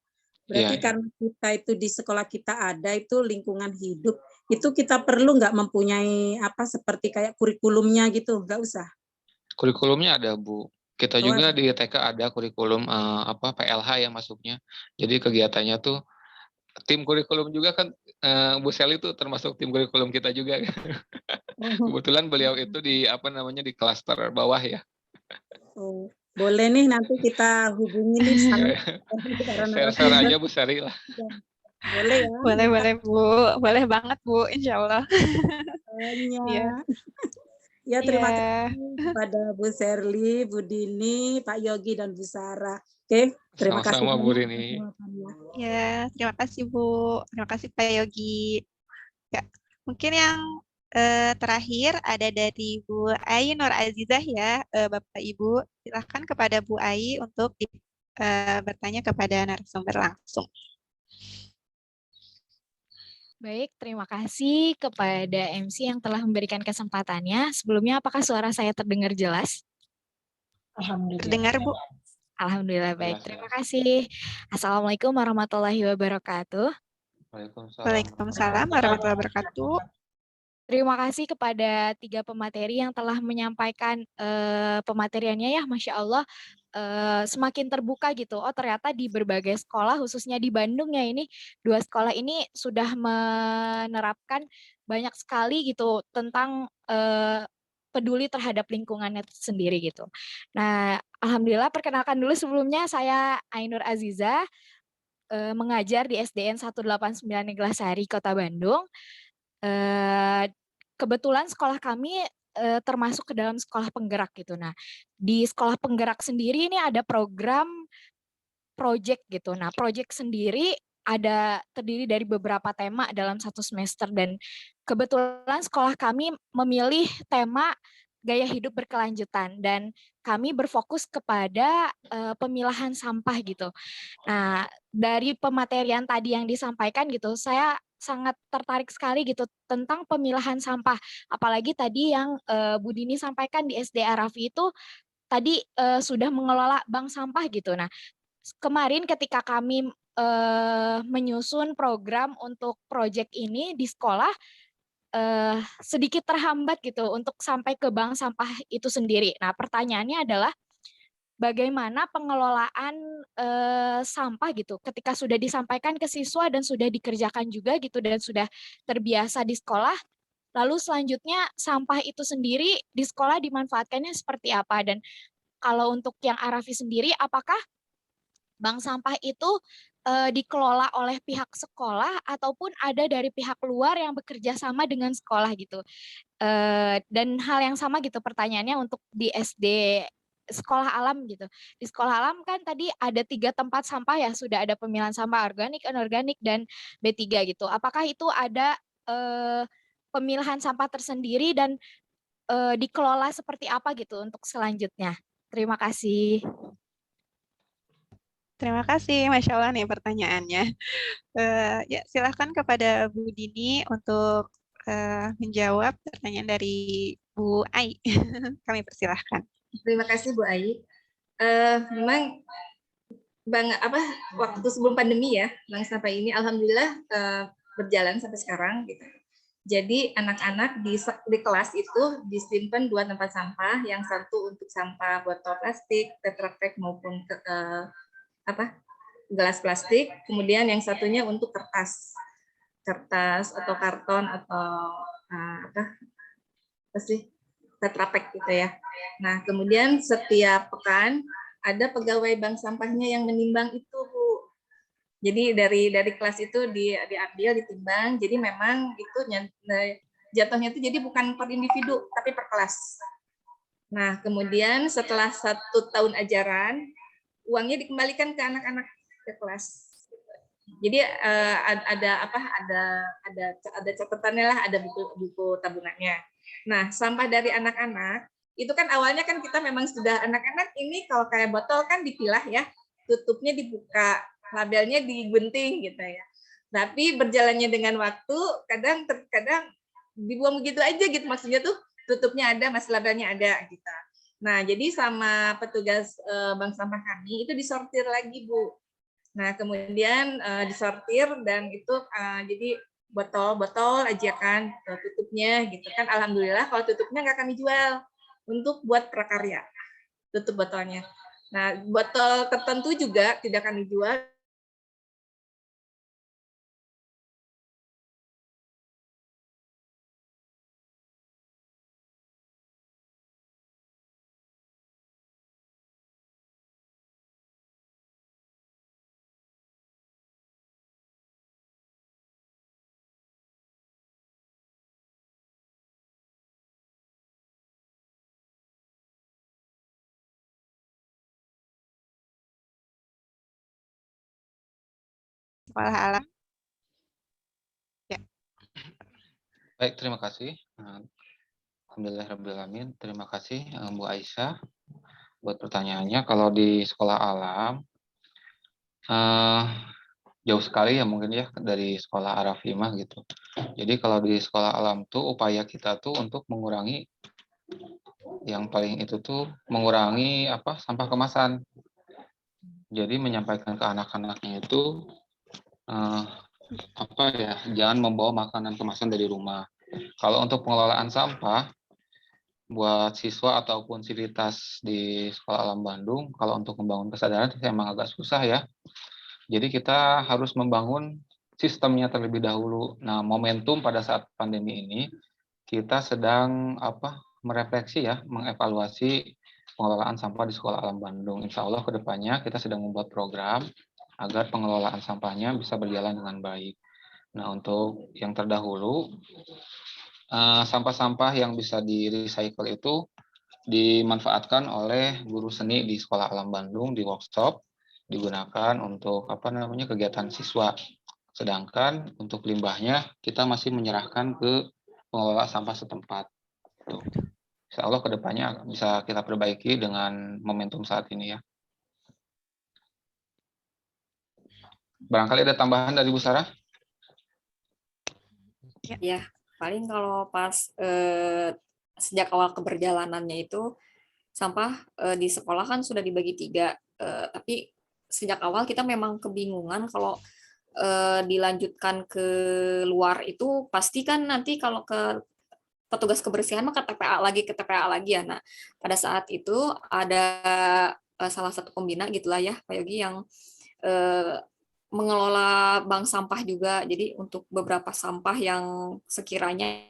Berarti karena kita itu di sekolah kita ada itu lingkungan hidup, itu kita perlu nggak mempunyai seperti kayak kurikulumnya gitu, nggak usah? Kurikulumnya ada Bu. Kita juga di TK ada kurikulum PLH yang masuknya. Jadi kegiatannya tuh tim kurikulum juga kan, Bu Sally itu termasuk tim kurikulum kita juga. Kebetulan beliau itu di di klaster bawah ya. Oh, boleh nih nanti kita hubungi nih sama para Share-share aja narasumber. Bu Sally lah. Boleh ya? Boleh, boleh Bu. Boleh banget Bu, insya Allah. Iya. Iya. Ya, terima Iya. kasih kepada Bu Sherly, Bu Dini, Pak Yogi, dan Bu Sarah. Oke, terima kasih Sama-sama Bu banyak Rini. atas jawabannya. Ya, terima kasih Bu. Terima kasih Pak Yogi. Ya, mungkin yang terakhir ada dari Bu Ai Nur Azizah ya, Bapak Ibu. Silakan kepada Bu Ai untuk bertanya kepada narasumber langsung. Baik, terima kasih kepada MC yang telah memberikan kesempatannya. Sebelumnya, apakah suara saya terdengar jelas? Alhamdulillah. Terdengar Bu. Alhamdulillah, baik. Jelas, Terima kasih. Assalamualaikum warahmatullahi wabarakatuh. Waalaikumsalam warahmatullahi wabarakatuh. Terima kasih kepada 3 pemateri yang telah menyampaikan pemateriannya ya, Masya Allah. Semakin terbuka gitu. Oh, ternyata di berbagai sekolah, khususnya di Bandung ya ini, 2 sekolah ini sudah menerapkan banyak sekali gitu tentang peduli terhadap lingkungannya sendiri gitu. Nah, alhamdulillah perkenalkan dulu sebelumnya saya Ainur Aziza, mengajar di SDN 189 Neglasari, Kota Bandung. Kebetulan sekolah kami termasuk ke dalam sekolah penggerak gitu. Nah, di sekolah penggerak sendiri ini ada program project gitu. Nah, project sendiri terdiri dari beberapa tema dalam 1 semester dan kebetulan sekolah kami memilih tema gaya hidup berkelanjutan dan kami berfokus kepada pemilahan sampah gitu. Nah, dari pematerian tadi yang disampaikan gitu, saya sangat tertarik sekali gitu tentang pemilahan sampah. Apalagi tadi yang Bu Dini sampaikan di SD Arafi itu tadi sudah mengelola bank sampah gitu. Nah, kemarin ketika kami menyusun program untuk proyek ini di sekolah, sedikit terhambat gitu untuk sampai ke bank sampah itu sendiri. Nah, pertanyaannya adalah bagaimana pengelolaan sampah gitu ketika sudah disampaikan ke siswa dan sudah dikerjakan juga gitu dan sudah terbiasa di sekolah, lalu selanjutnya sampah itu sendiri di sekolah dimanfaatkannya seperti apa dan kalau untuk yang Arafi sendiri apakah bank sampah itu dikelola oleh pihak sekolah ataupun ada dari pihak luar yang bekerja sama dengan sekolah gitu. Dan hal yang sama gitu pertanyaannya untuk di SD sekolah alam gitu. Di sekolah alam kan tadi ada 3 tempat sampah ya, sudah ada pemilahan sampah organik, anorganik, dan B3 gitu. Apakah itu ada pemilahan sampah tersendiri dan dikelola seperti apa gitu untuk selanjutnya? Terima kasih. Terima kasih, Masya Allah nih pertanyaannya. Ya, silahkan kepada Bu Dini untuk menjawab pertanyaan dari Bu Ai. Kami persilahkan. Terima kasih Bu Ai. Memang waktu sebelum pandemi ya, bank sampah ini alhamdulillah berjalan sampai sekarang gitu. Jadi anak-anak di kelas itu disimpan 2 tempat sampah, yang satu untuk sampah botol plastik, tetra pak maupun gelas plastik, kemudian yang satunya untuk kertas atau karton atau tetra pak gitu ya. Nah, kemudian setiap pekan ada pegawai bank sampahnya yang menimbang itu, Bu. Jadi dari kelas itu diambil, ditimbang. Jadi memang itu jatuhnya itu jadi bukan per individu, tapi per kelas. Nah, kemudian setelah 1 tahun ajaran, uangnya dikembalikan ke anak-anak ke kelas. Jadi ada catatannya lah, ada buku tabungannya. Nah, sampah dari anak-anak itu kan awalnya kan kita memang sudah anak-anak ini kalau kayak botol kan dipilah ya, tutupnya dibuka, labelnya digunting gitu ya. Tapi berjalannya dengan waktu kadang dibuang begitu aja gitu, maksudnya tuh tutupnya ada, mas labelnya ada gitu. Nah, jadi sama petugas bank sampah kami itu disortir lagi, Bu. Nah, kemudian disortir dan itu jadi botol-botol aja kan tutupnya gitu kan. Alhamdulillah kalau tutupnya nggak kami jual untuk buat prakarya, tutup botolnya. Nah, botol tertentu juga tidak kami jual sekolah alam. Ya. Baik, terima kasih. Alhamdulillahirrahmanirrahim. Terima kasih Bu Aisyah buat pertanyaannya. Kalau di sekolah alam, jauh sekali ya mungkin ya dari sekolah Arafimah gitu. Jadi kalau di sekolah alam tuh upaya kita tuh untuk mengurangi yang paling itu tuh mengurangi sampah kemasan. Jadi menyampaikan ke anak-anaknya itu jangan membawa makanan kemasan dari rumah. Kalau untuk pengelolaan sampah buat siswa ataupun sivitas di Sekolah Alam Bandung, kalau untuk membangun kesadaran memang agak susah ya. Jadi kita harus membangun sistemnya terlebih dahulu. Nah, momentum pada saat pandemi ini kita sedang merefleksi ya, mengevaluasi pengelolaan sampah di Sekolah Alam Bandung. Insya Allah ke depannya kita sedang membuat program agar pengelolaan sampahnya bisa berjalan dengan baik. Nah, untuk yang terdahulu, sampah-sampah yang bisa di-recycle itu dimanfaatkan oleh guru seni di Sekolah Alam Bandung di workshop, digunakan untuk kegiatan siswa. Sedangkan untuk limbahnya kita masih menyerahkan ke pengelola sampah setempat. Insya Allah kedepannya bisa kita perbaiki dengan momentum saat ini ya. Barangkali ada tambahan dari Bu Sarah? Ya, paling kalau pas sejak awal keberjalanannya itu sampah di sekolah kan sudah dibagi 3, tapi sejak awal kita memang kebingungan kalau dilanjutkan ke luar itu pasti kan nanti kalau ke petugas kebersihan mah ke TPA lagi ya. Nah, pada saat itu ada salah satu pembina gitulah ya, Pak Yogi, yang mengelola bank sampah juga. Jadi untuk beberapa sampah yang sekiranya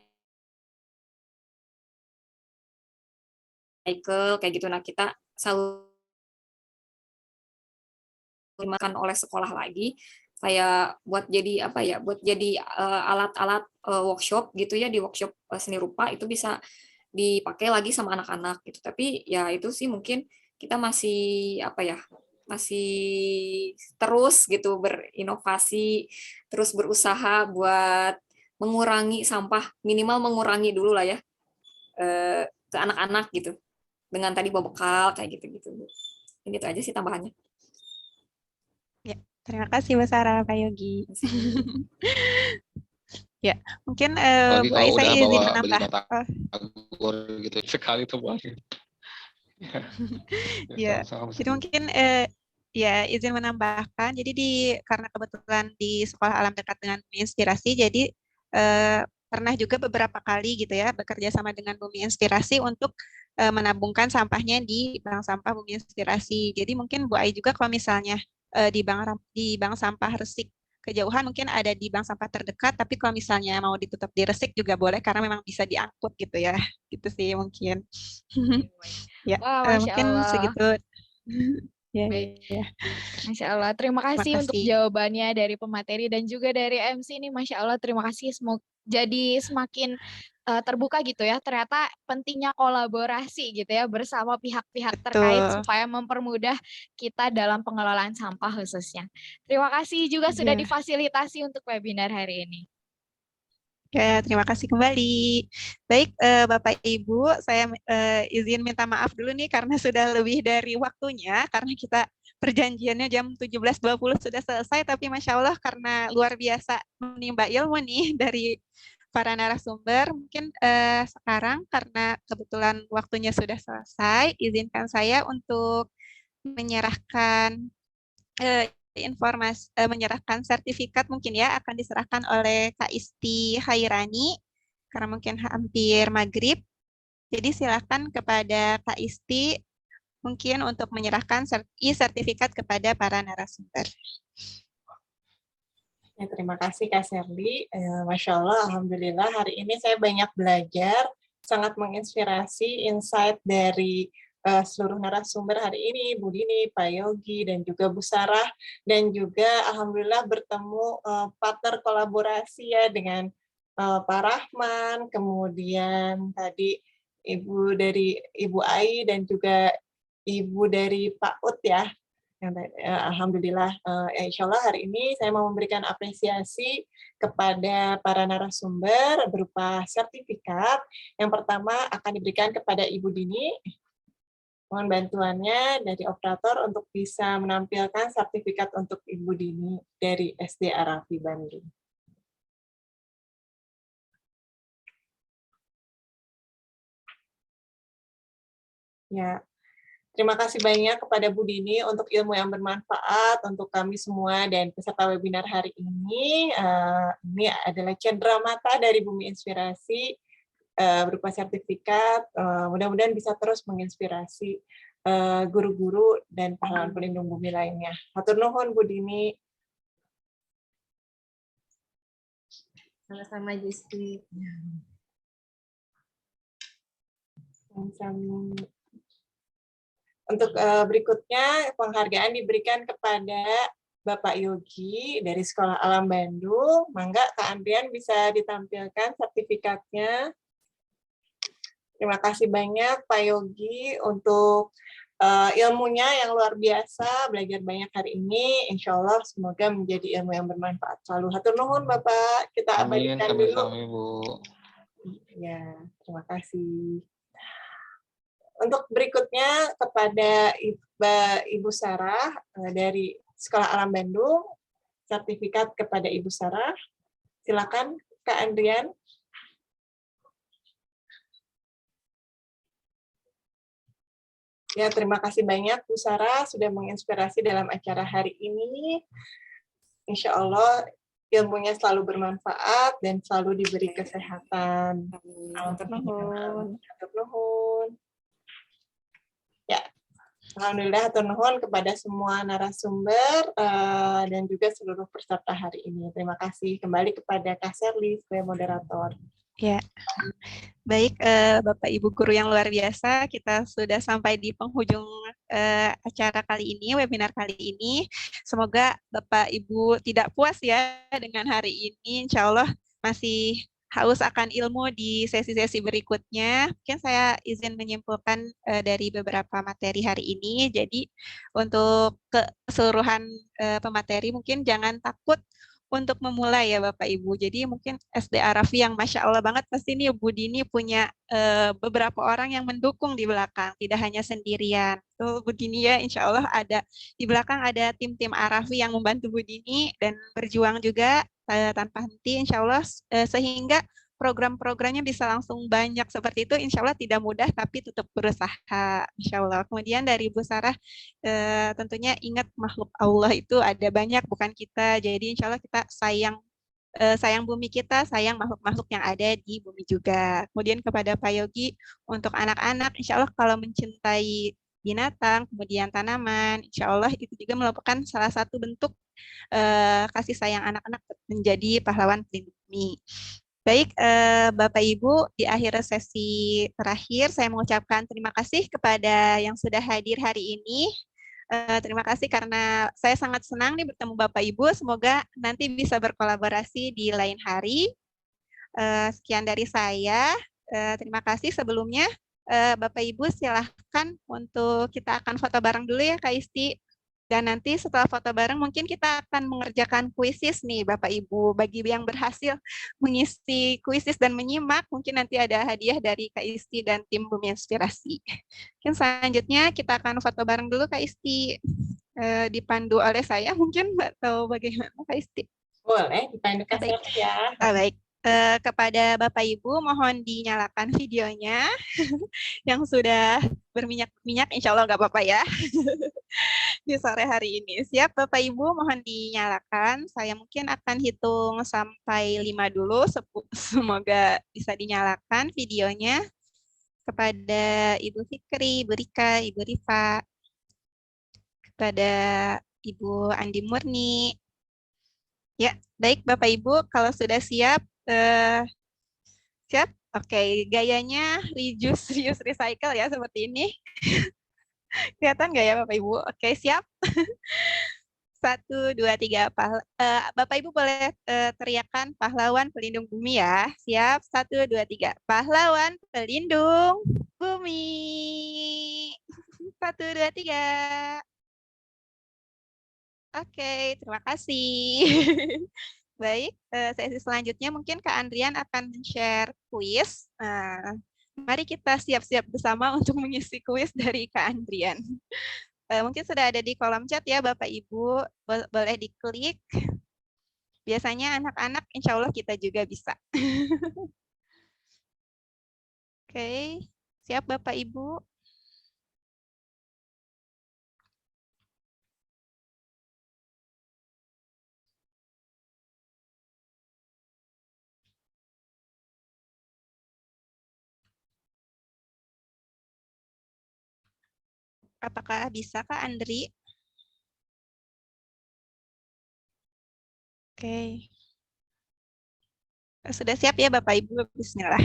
cycle kayak gitu, nah kita selalu dimakan oleh sekolah lagi kayak buat jadi alat-alat workshop gitu ya, di workshop seni rupa itu bisa dipakai lagi sama anak-anak gitu. Tapi ya itu sih mungkin kita masih masih terus gitu berinovasi, terus berusaha buat mengurangi sampah, minimal mengurangi dulu lah ya ke anak-anak gitu, dengan tadi bawa bekal kayak gitu-gitu. Ini itu aja sih tambahannya. Ya, terima kasih Bu Sarah, Pak Yogi. Ya, mungkin Bu Aisyah izin menambah. Batagor gitu sekali tuh Bu. Ya, jadi mungkin ya izin menambahkan. Jadi karena kebetulan di sekolah alam dekat dengan Bumi Inspirasi, jadi pernah juga beberapa kali gitu ya bekerja sama dengan Bumi Inspirasi untuk menabungkan sampahnya di bank sampah Bumi Inspirasi. Jadi mungkin Bu Ai juga kalau misalnya di bank sampah Resik kejauhan mungkin ada di bank sampah terdekat, tapi kalau misalnya mau ditutup di Resik juga boleh karena memang bisa diangkut gitu ya. Gitu sih mungkin. Ya, mungkin segitu. Ya, ya. Masya Allah, terima kasih untuk jawabannya dari pemateri dan juga dari MC ini. Masya Allah, terima kasih. Semoga jadi semakin terbuka gitu ya. Ternyata pentingnya kolaborasi gitu ya bersama pihak-pihak terkait supaya mempermudah kita dalam pengelolaan sampah khususnya. Terima kasih juga sudah difasilitasi untuk webinar hari ini. Ya, terima kasih kembali. Baik, Bapak Ibu, saya izin minta maaf dulu nih karena sudah lebih dari waktunya, karena kita perjanjiannya jam 17.20 sudah selesai, tapi Masya Allah karena luar biasa menimba ilmu nih dari para narasumber, mungkin sekarang karena kebetulan waktunya sudah selesai, izinkan saya untuk menyerahkan menyerahkan sertifikat mungkin ya akan diserahkan oleh Kak Isti Hairani karena mungkin hampir maghrib. Jadi silakan kepada Kak Isti mungkin untuk menyerahkan sertifikat kepada para narasumber. Ya, terima kasih Kak Serli. Masya Allah, Alhamdulillah hari ini saya banyak belajar, sangat menginspirasi insight dari seluruh narasumber hari ini, Bu Dini, Pak Yogi, dan juga Bu Sarah, dan juga Alhamdulillah bertemu partner kolaborasi ya dengan Pak Rahman, kemudian tadi Ibu dari Ibu Ai, dan juga Ibu dari Pak Ut ya. Alhamdulillah, insya Allah hari ini saya mau memberikan apresiasi kepada para narasumber berupa sertifikat. Yang pertama akan diberikan kepada Ibu Dini. Mohon bantuannya dari operator untuk bisa menampilkan sertifikat untuk Ibu Dini dari SD Arafi Bandung. Ya, terima kasih banyak kepada Bu Dini untuk ilmu yang bermanfaat untuk kami semua dan peserta webinar hari ini. Ini adalah cendera mata dari Bumi Inspirasi berupa sertifikat. Mudah-mudahan bisa terus menginspirasi guru-guru dan pahlawan pelindung bumi lainnya. Hatur nuhun Bu Dini. Sama-sama Justi. Sama-sama. Untuk berikutnya, penghargaan diberikan kepada Bapak Yogi dari Sekolah Alam Bandung. Mangga Kak Andrian bisa ditampilkan sertifikatnya. Terima kasih banyak Pak Yogi untuk ilmunya yang luar biasa, belajar banyak hari ini. Insya Allah semoga menjadi ilmu yang bermanfaat selalu. Hatur nuhun Bapak, kita Amin, abadikan dulu. sami-sami Bu. Ya, terima kasih. Untuk berikutnya kepada Ibu Sarah dari Sekolah Alam Bandung, sertifikat kepada Ibu Sarah. Silakan Kak Andrian. Ya, terima kasih banyak Bu Sarah sudah menginspirasi dalam acara hari ini. Insya Allah ilmunya selalu bermanfaat dan selalu diberi kesehatan. Hatur nuhun. Hatur nuhun. Ya, alhamdulillah hatur nuhun kepada semua narasumber dan juga seluruh peserta hari ini. Terima kasih. Kembali kepada Kak Serli sebagai moderator. Ya, baik Bapak Ibu guru yang luar biasa, kita sudah sampai di penghujung acara kali ini, webinar kali ini. Semoga Bapak Ibu tidak puas ya dengan hari ini. Insya Allah masih haus akan ilmu di sesi-sesi berikutnya. Mungkin saya izin menyimpulkan dari beberapa materi hari ini. Jadi untuk keseluruhan pemateri mungkin jangan takut untuk memulai ya Bapak Ibu. Jadi mungkin SD Arafi yang Masya Allah banget pasti nih Bu Dini punya beberapa orang yang mendukung di belakang, tidak hanya sendirian. Tuh Bu Dini ya Insya Allah ada di belakang ada tim-tim Arafi yang membantu Bu Dini dan berjuang juga tanpa henti Insya Allah sehingga program-programnya bisa langsung banyak seperti itu, insya Allah tidak mudah, tapi tetap berusaha, insya Allah. Kemudian dari Bu Sarah, tentunya ingat makhluk Allah itu ada banyak, bukan kita. Jadi insya Allah kita sayang bumi kita, sayang makhluk-makhluk yang ada di bumi juga. Kemudian kepada Pak Yogi, untuk anak-anak, insya Allah kalau mencintai binatang, kemudian tanaman, insya Allah itu juga merupakan salah satu bentuk kasih sayang anak-anak menjadi pahlawan pelindung bumi. Baik, Bapak Ibu, di akhir sesi terakhir saya mengucapkan terima kasih kepada yang sudah hadir hari ini. Terima kasih karena saya sangat senang nih bertemu Bapak Ibu. Semoga nanti bisa berkolaborasi di lain hari. Sekian dari saya. Terima kasih sebelumnya. Bapak Ibu silahkan untuk kita akan foto bareng dulu ya Kak Isti. Dan nanti setelah foto bareng mungkin kita akan mengerjakan kuisis nih Bapak Ibu. Bagi yang berhasil mengisi kuisis dan menyimak, mungkin nanti ada hadiah dari Kak Isti dan tim Bumi Inspirasi. Mungkin selanjutnya kita akan foto bareng dulu Kak Isti. Dipandu oleh saya mungkin atau bagaimana Kak Isti? Boleh, dipandu Kak Serli ya. Baik. Kepada Bapak Ibu mohon dinyalakan videonya yang sudah berminyak-minyak, insya Allah nggak apa-apa ya di sore hari ini. Siap Bapak Ibu mohon dinyalakan, saya mungkin akan hitung sampai 5 dulu, semoga bisa dinyalakan videonya. Kepada Ibu Fikri, Ibu Rika, Ibu Rifa, kepada Ibu Andi Murni. Ya, baik Bapak Ibu, kalau sudah siap, siap? Oke, gayanya reuse, recycle ya, seperti ini. Kelihatan nggak ya Bapak Ibu? Oke, siap? 1, 2, 3. Bapak Ibu boleh teriakan pahlawan pelindung bumi ya. Siap? 1, 2, 3. Pahlawan pelindung bumi. 1, 2, 3. Oke, terima kasih. Baik, sesi selanjutnya mungkin Kak Andrian akan men-share kuis. Nah, mari kita siap-siap bersama untuk mengisi kuis dari Kak Andrian. Mungkin sudah ada di kolom chat ya Bapak Ibu, boleh diklik. Biasanya anak-anak insya Allah kita juga bisa. Oke, siap Bapak Ibu? Apakah bisa Kak Andri? Oke. Sudah siap ya Bapak Ibu? Bismillah.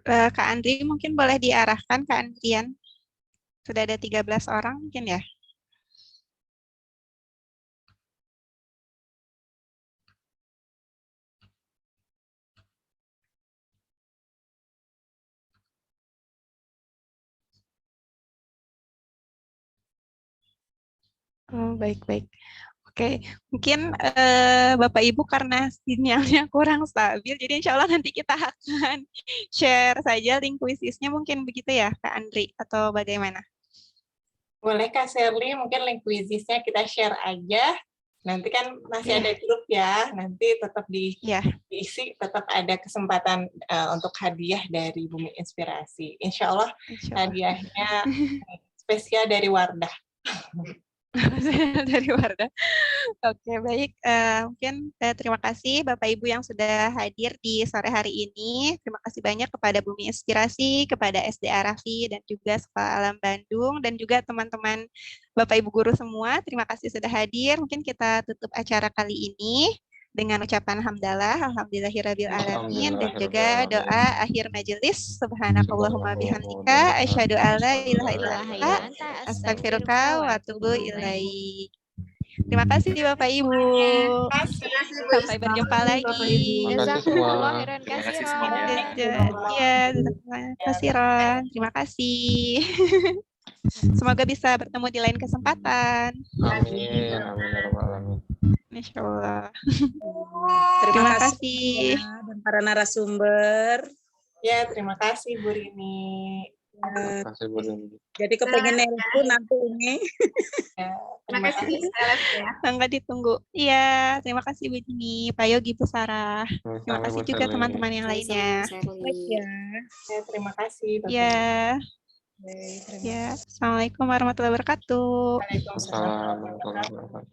Kak Andri mungkin boleh diarahkan Kak Andrian. Sudah ada 13 orang mungkin ya? Oh, baik-baik. Oke, mungkin Bapak Ibu karena sinyalnya kurang stabil, jadi insya Allah nanti kita akan share saja link kuisisnya mungkin begitu ya Kak Andri, atau bagaimana? Boleh Kak Sherly, mungkin link kuisisnya kita share aja. Nanti kan masih ada grup ya, nanti tetap diisi, tetap ada kesempatan untuk hadiah dari Bumi Inspirasi. Insya Allah hadiahnya spesial dari Wardah. Dari Wardah. Oke, baik. Mungkin terima kasih Bapak Ibu yang sudah hadir di sore hari ini. Terima kasih banyak kepada Bumi Inspirasi, kepada SDA Rafi, dan juga Sekolah Alam Bandung, dan juga teman-teman Bapak Ibu guru semua. Terima kasih sudah hadir. Mungkin kita tutup acara kali ini dengan ucapan hamdalah, alhamdulillahirabbil alamin, dan juga doa akhir majelis. Subhanakallahumma bihamdika asyhadu alla ilaha illa anta astaghfiruka wa atubu ilaik. Terima kasih Bapak Ibu. Sampai berjumpa lagi. Jazakumullah khairan Terima kasih katsiran. semuanya. Iya, terima kasih Ron. Terima kasih. Semoga bisa bertemu di lain kesempatan. Amin. Amin. Ya Rabbal Alamin. Insya Allah. Terima kasih dan para narasumber. Ya, terima kasih Bu Rini. Terima kasih Bu Rini. Jadi kepengen nelpon nanti ini. Terima kasih. Sangat ditunggu. Iya, terima kasih Bu Rini, Pak Yogi, Bu Sarah. Terima kasih juga teman-teman yang lainnya. Ya, terima kasih. Ya. Ya, Assalamualaikum warahmatullahi wabarakatuh. Waalaikumsalam warahmatullahi wabarakatuh.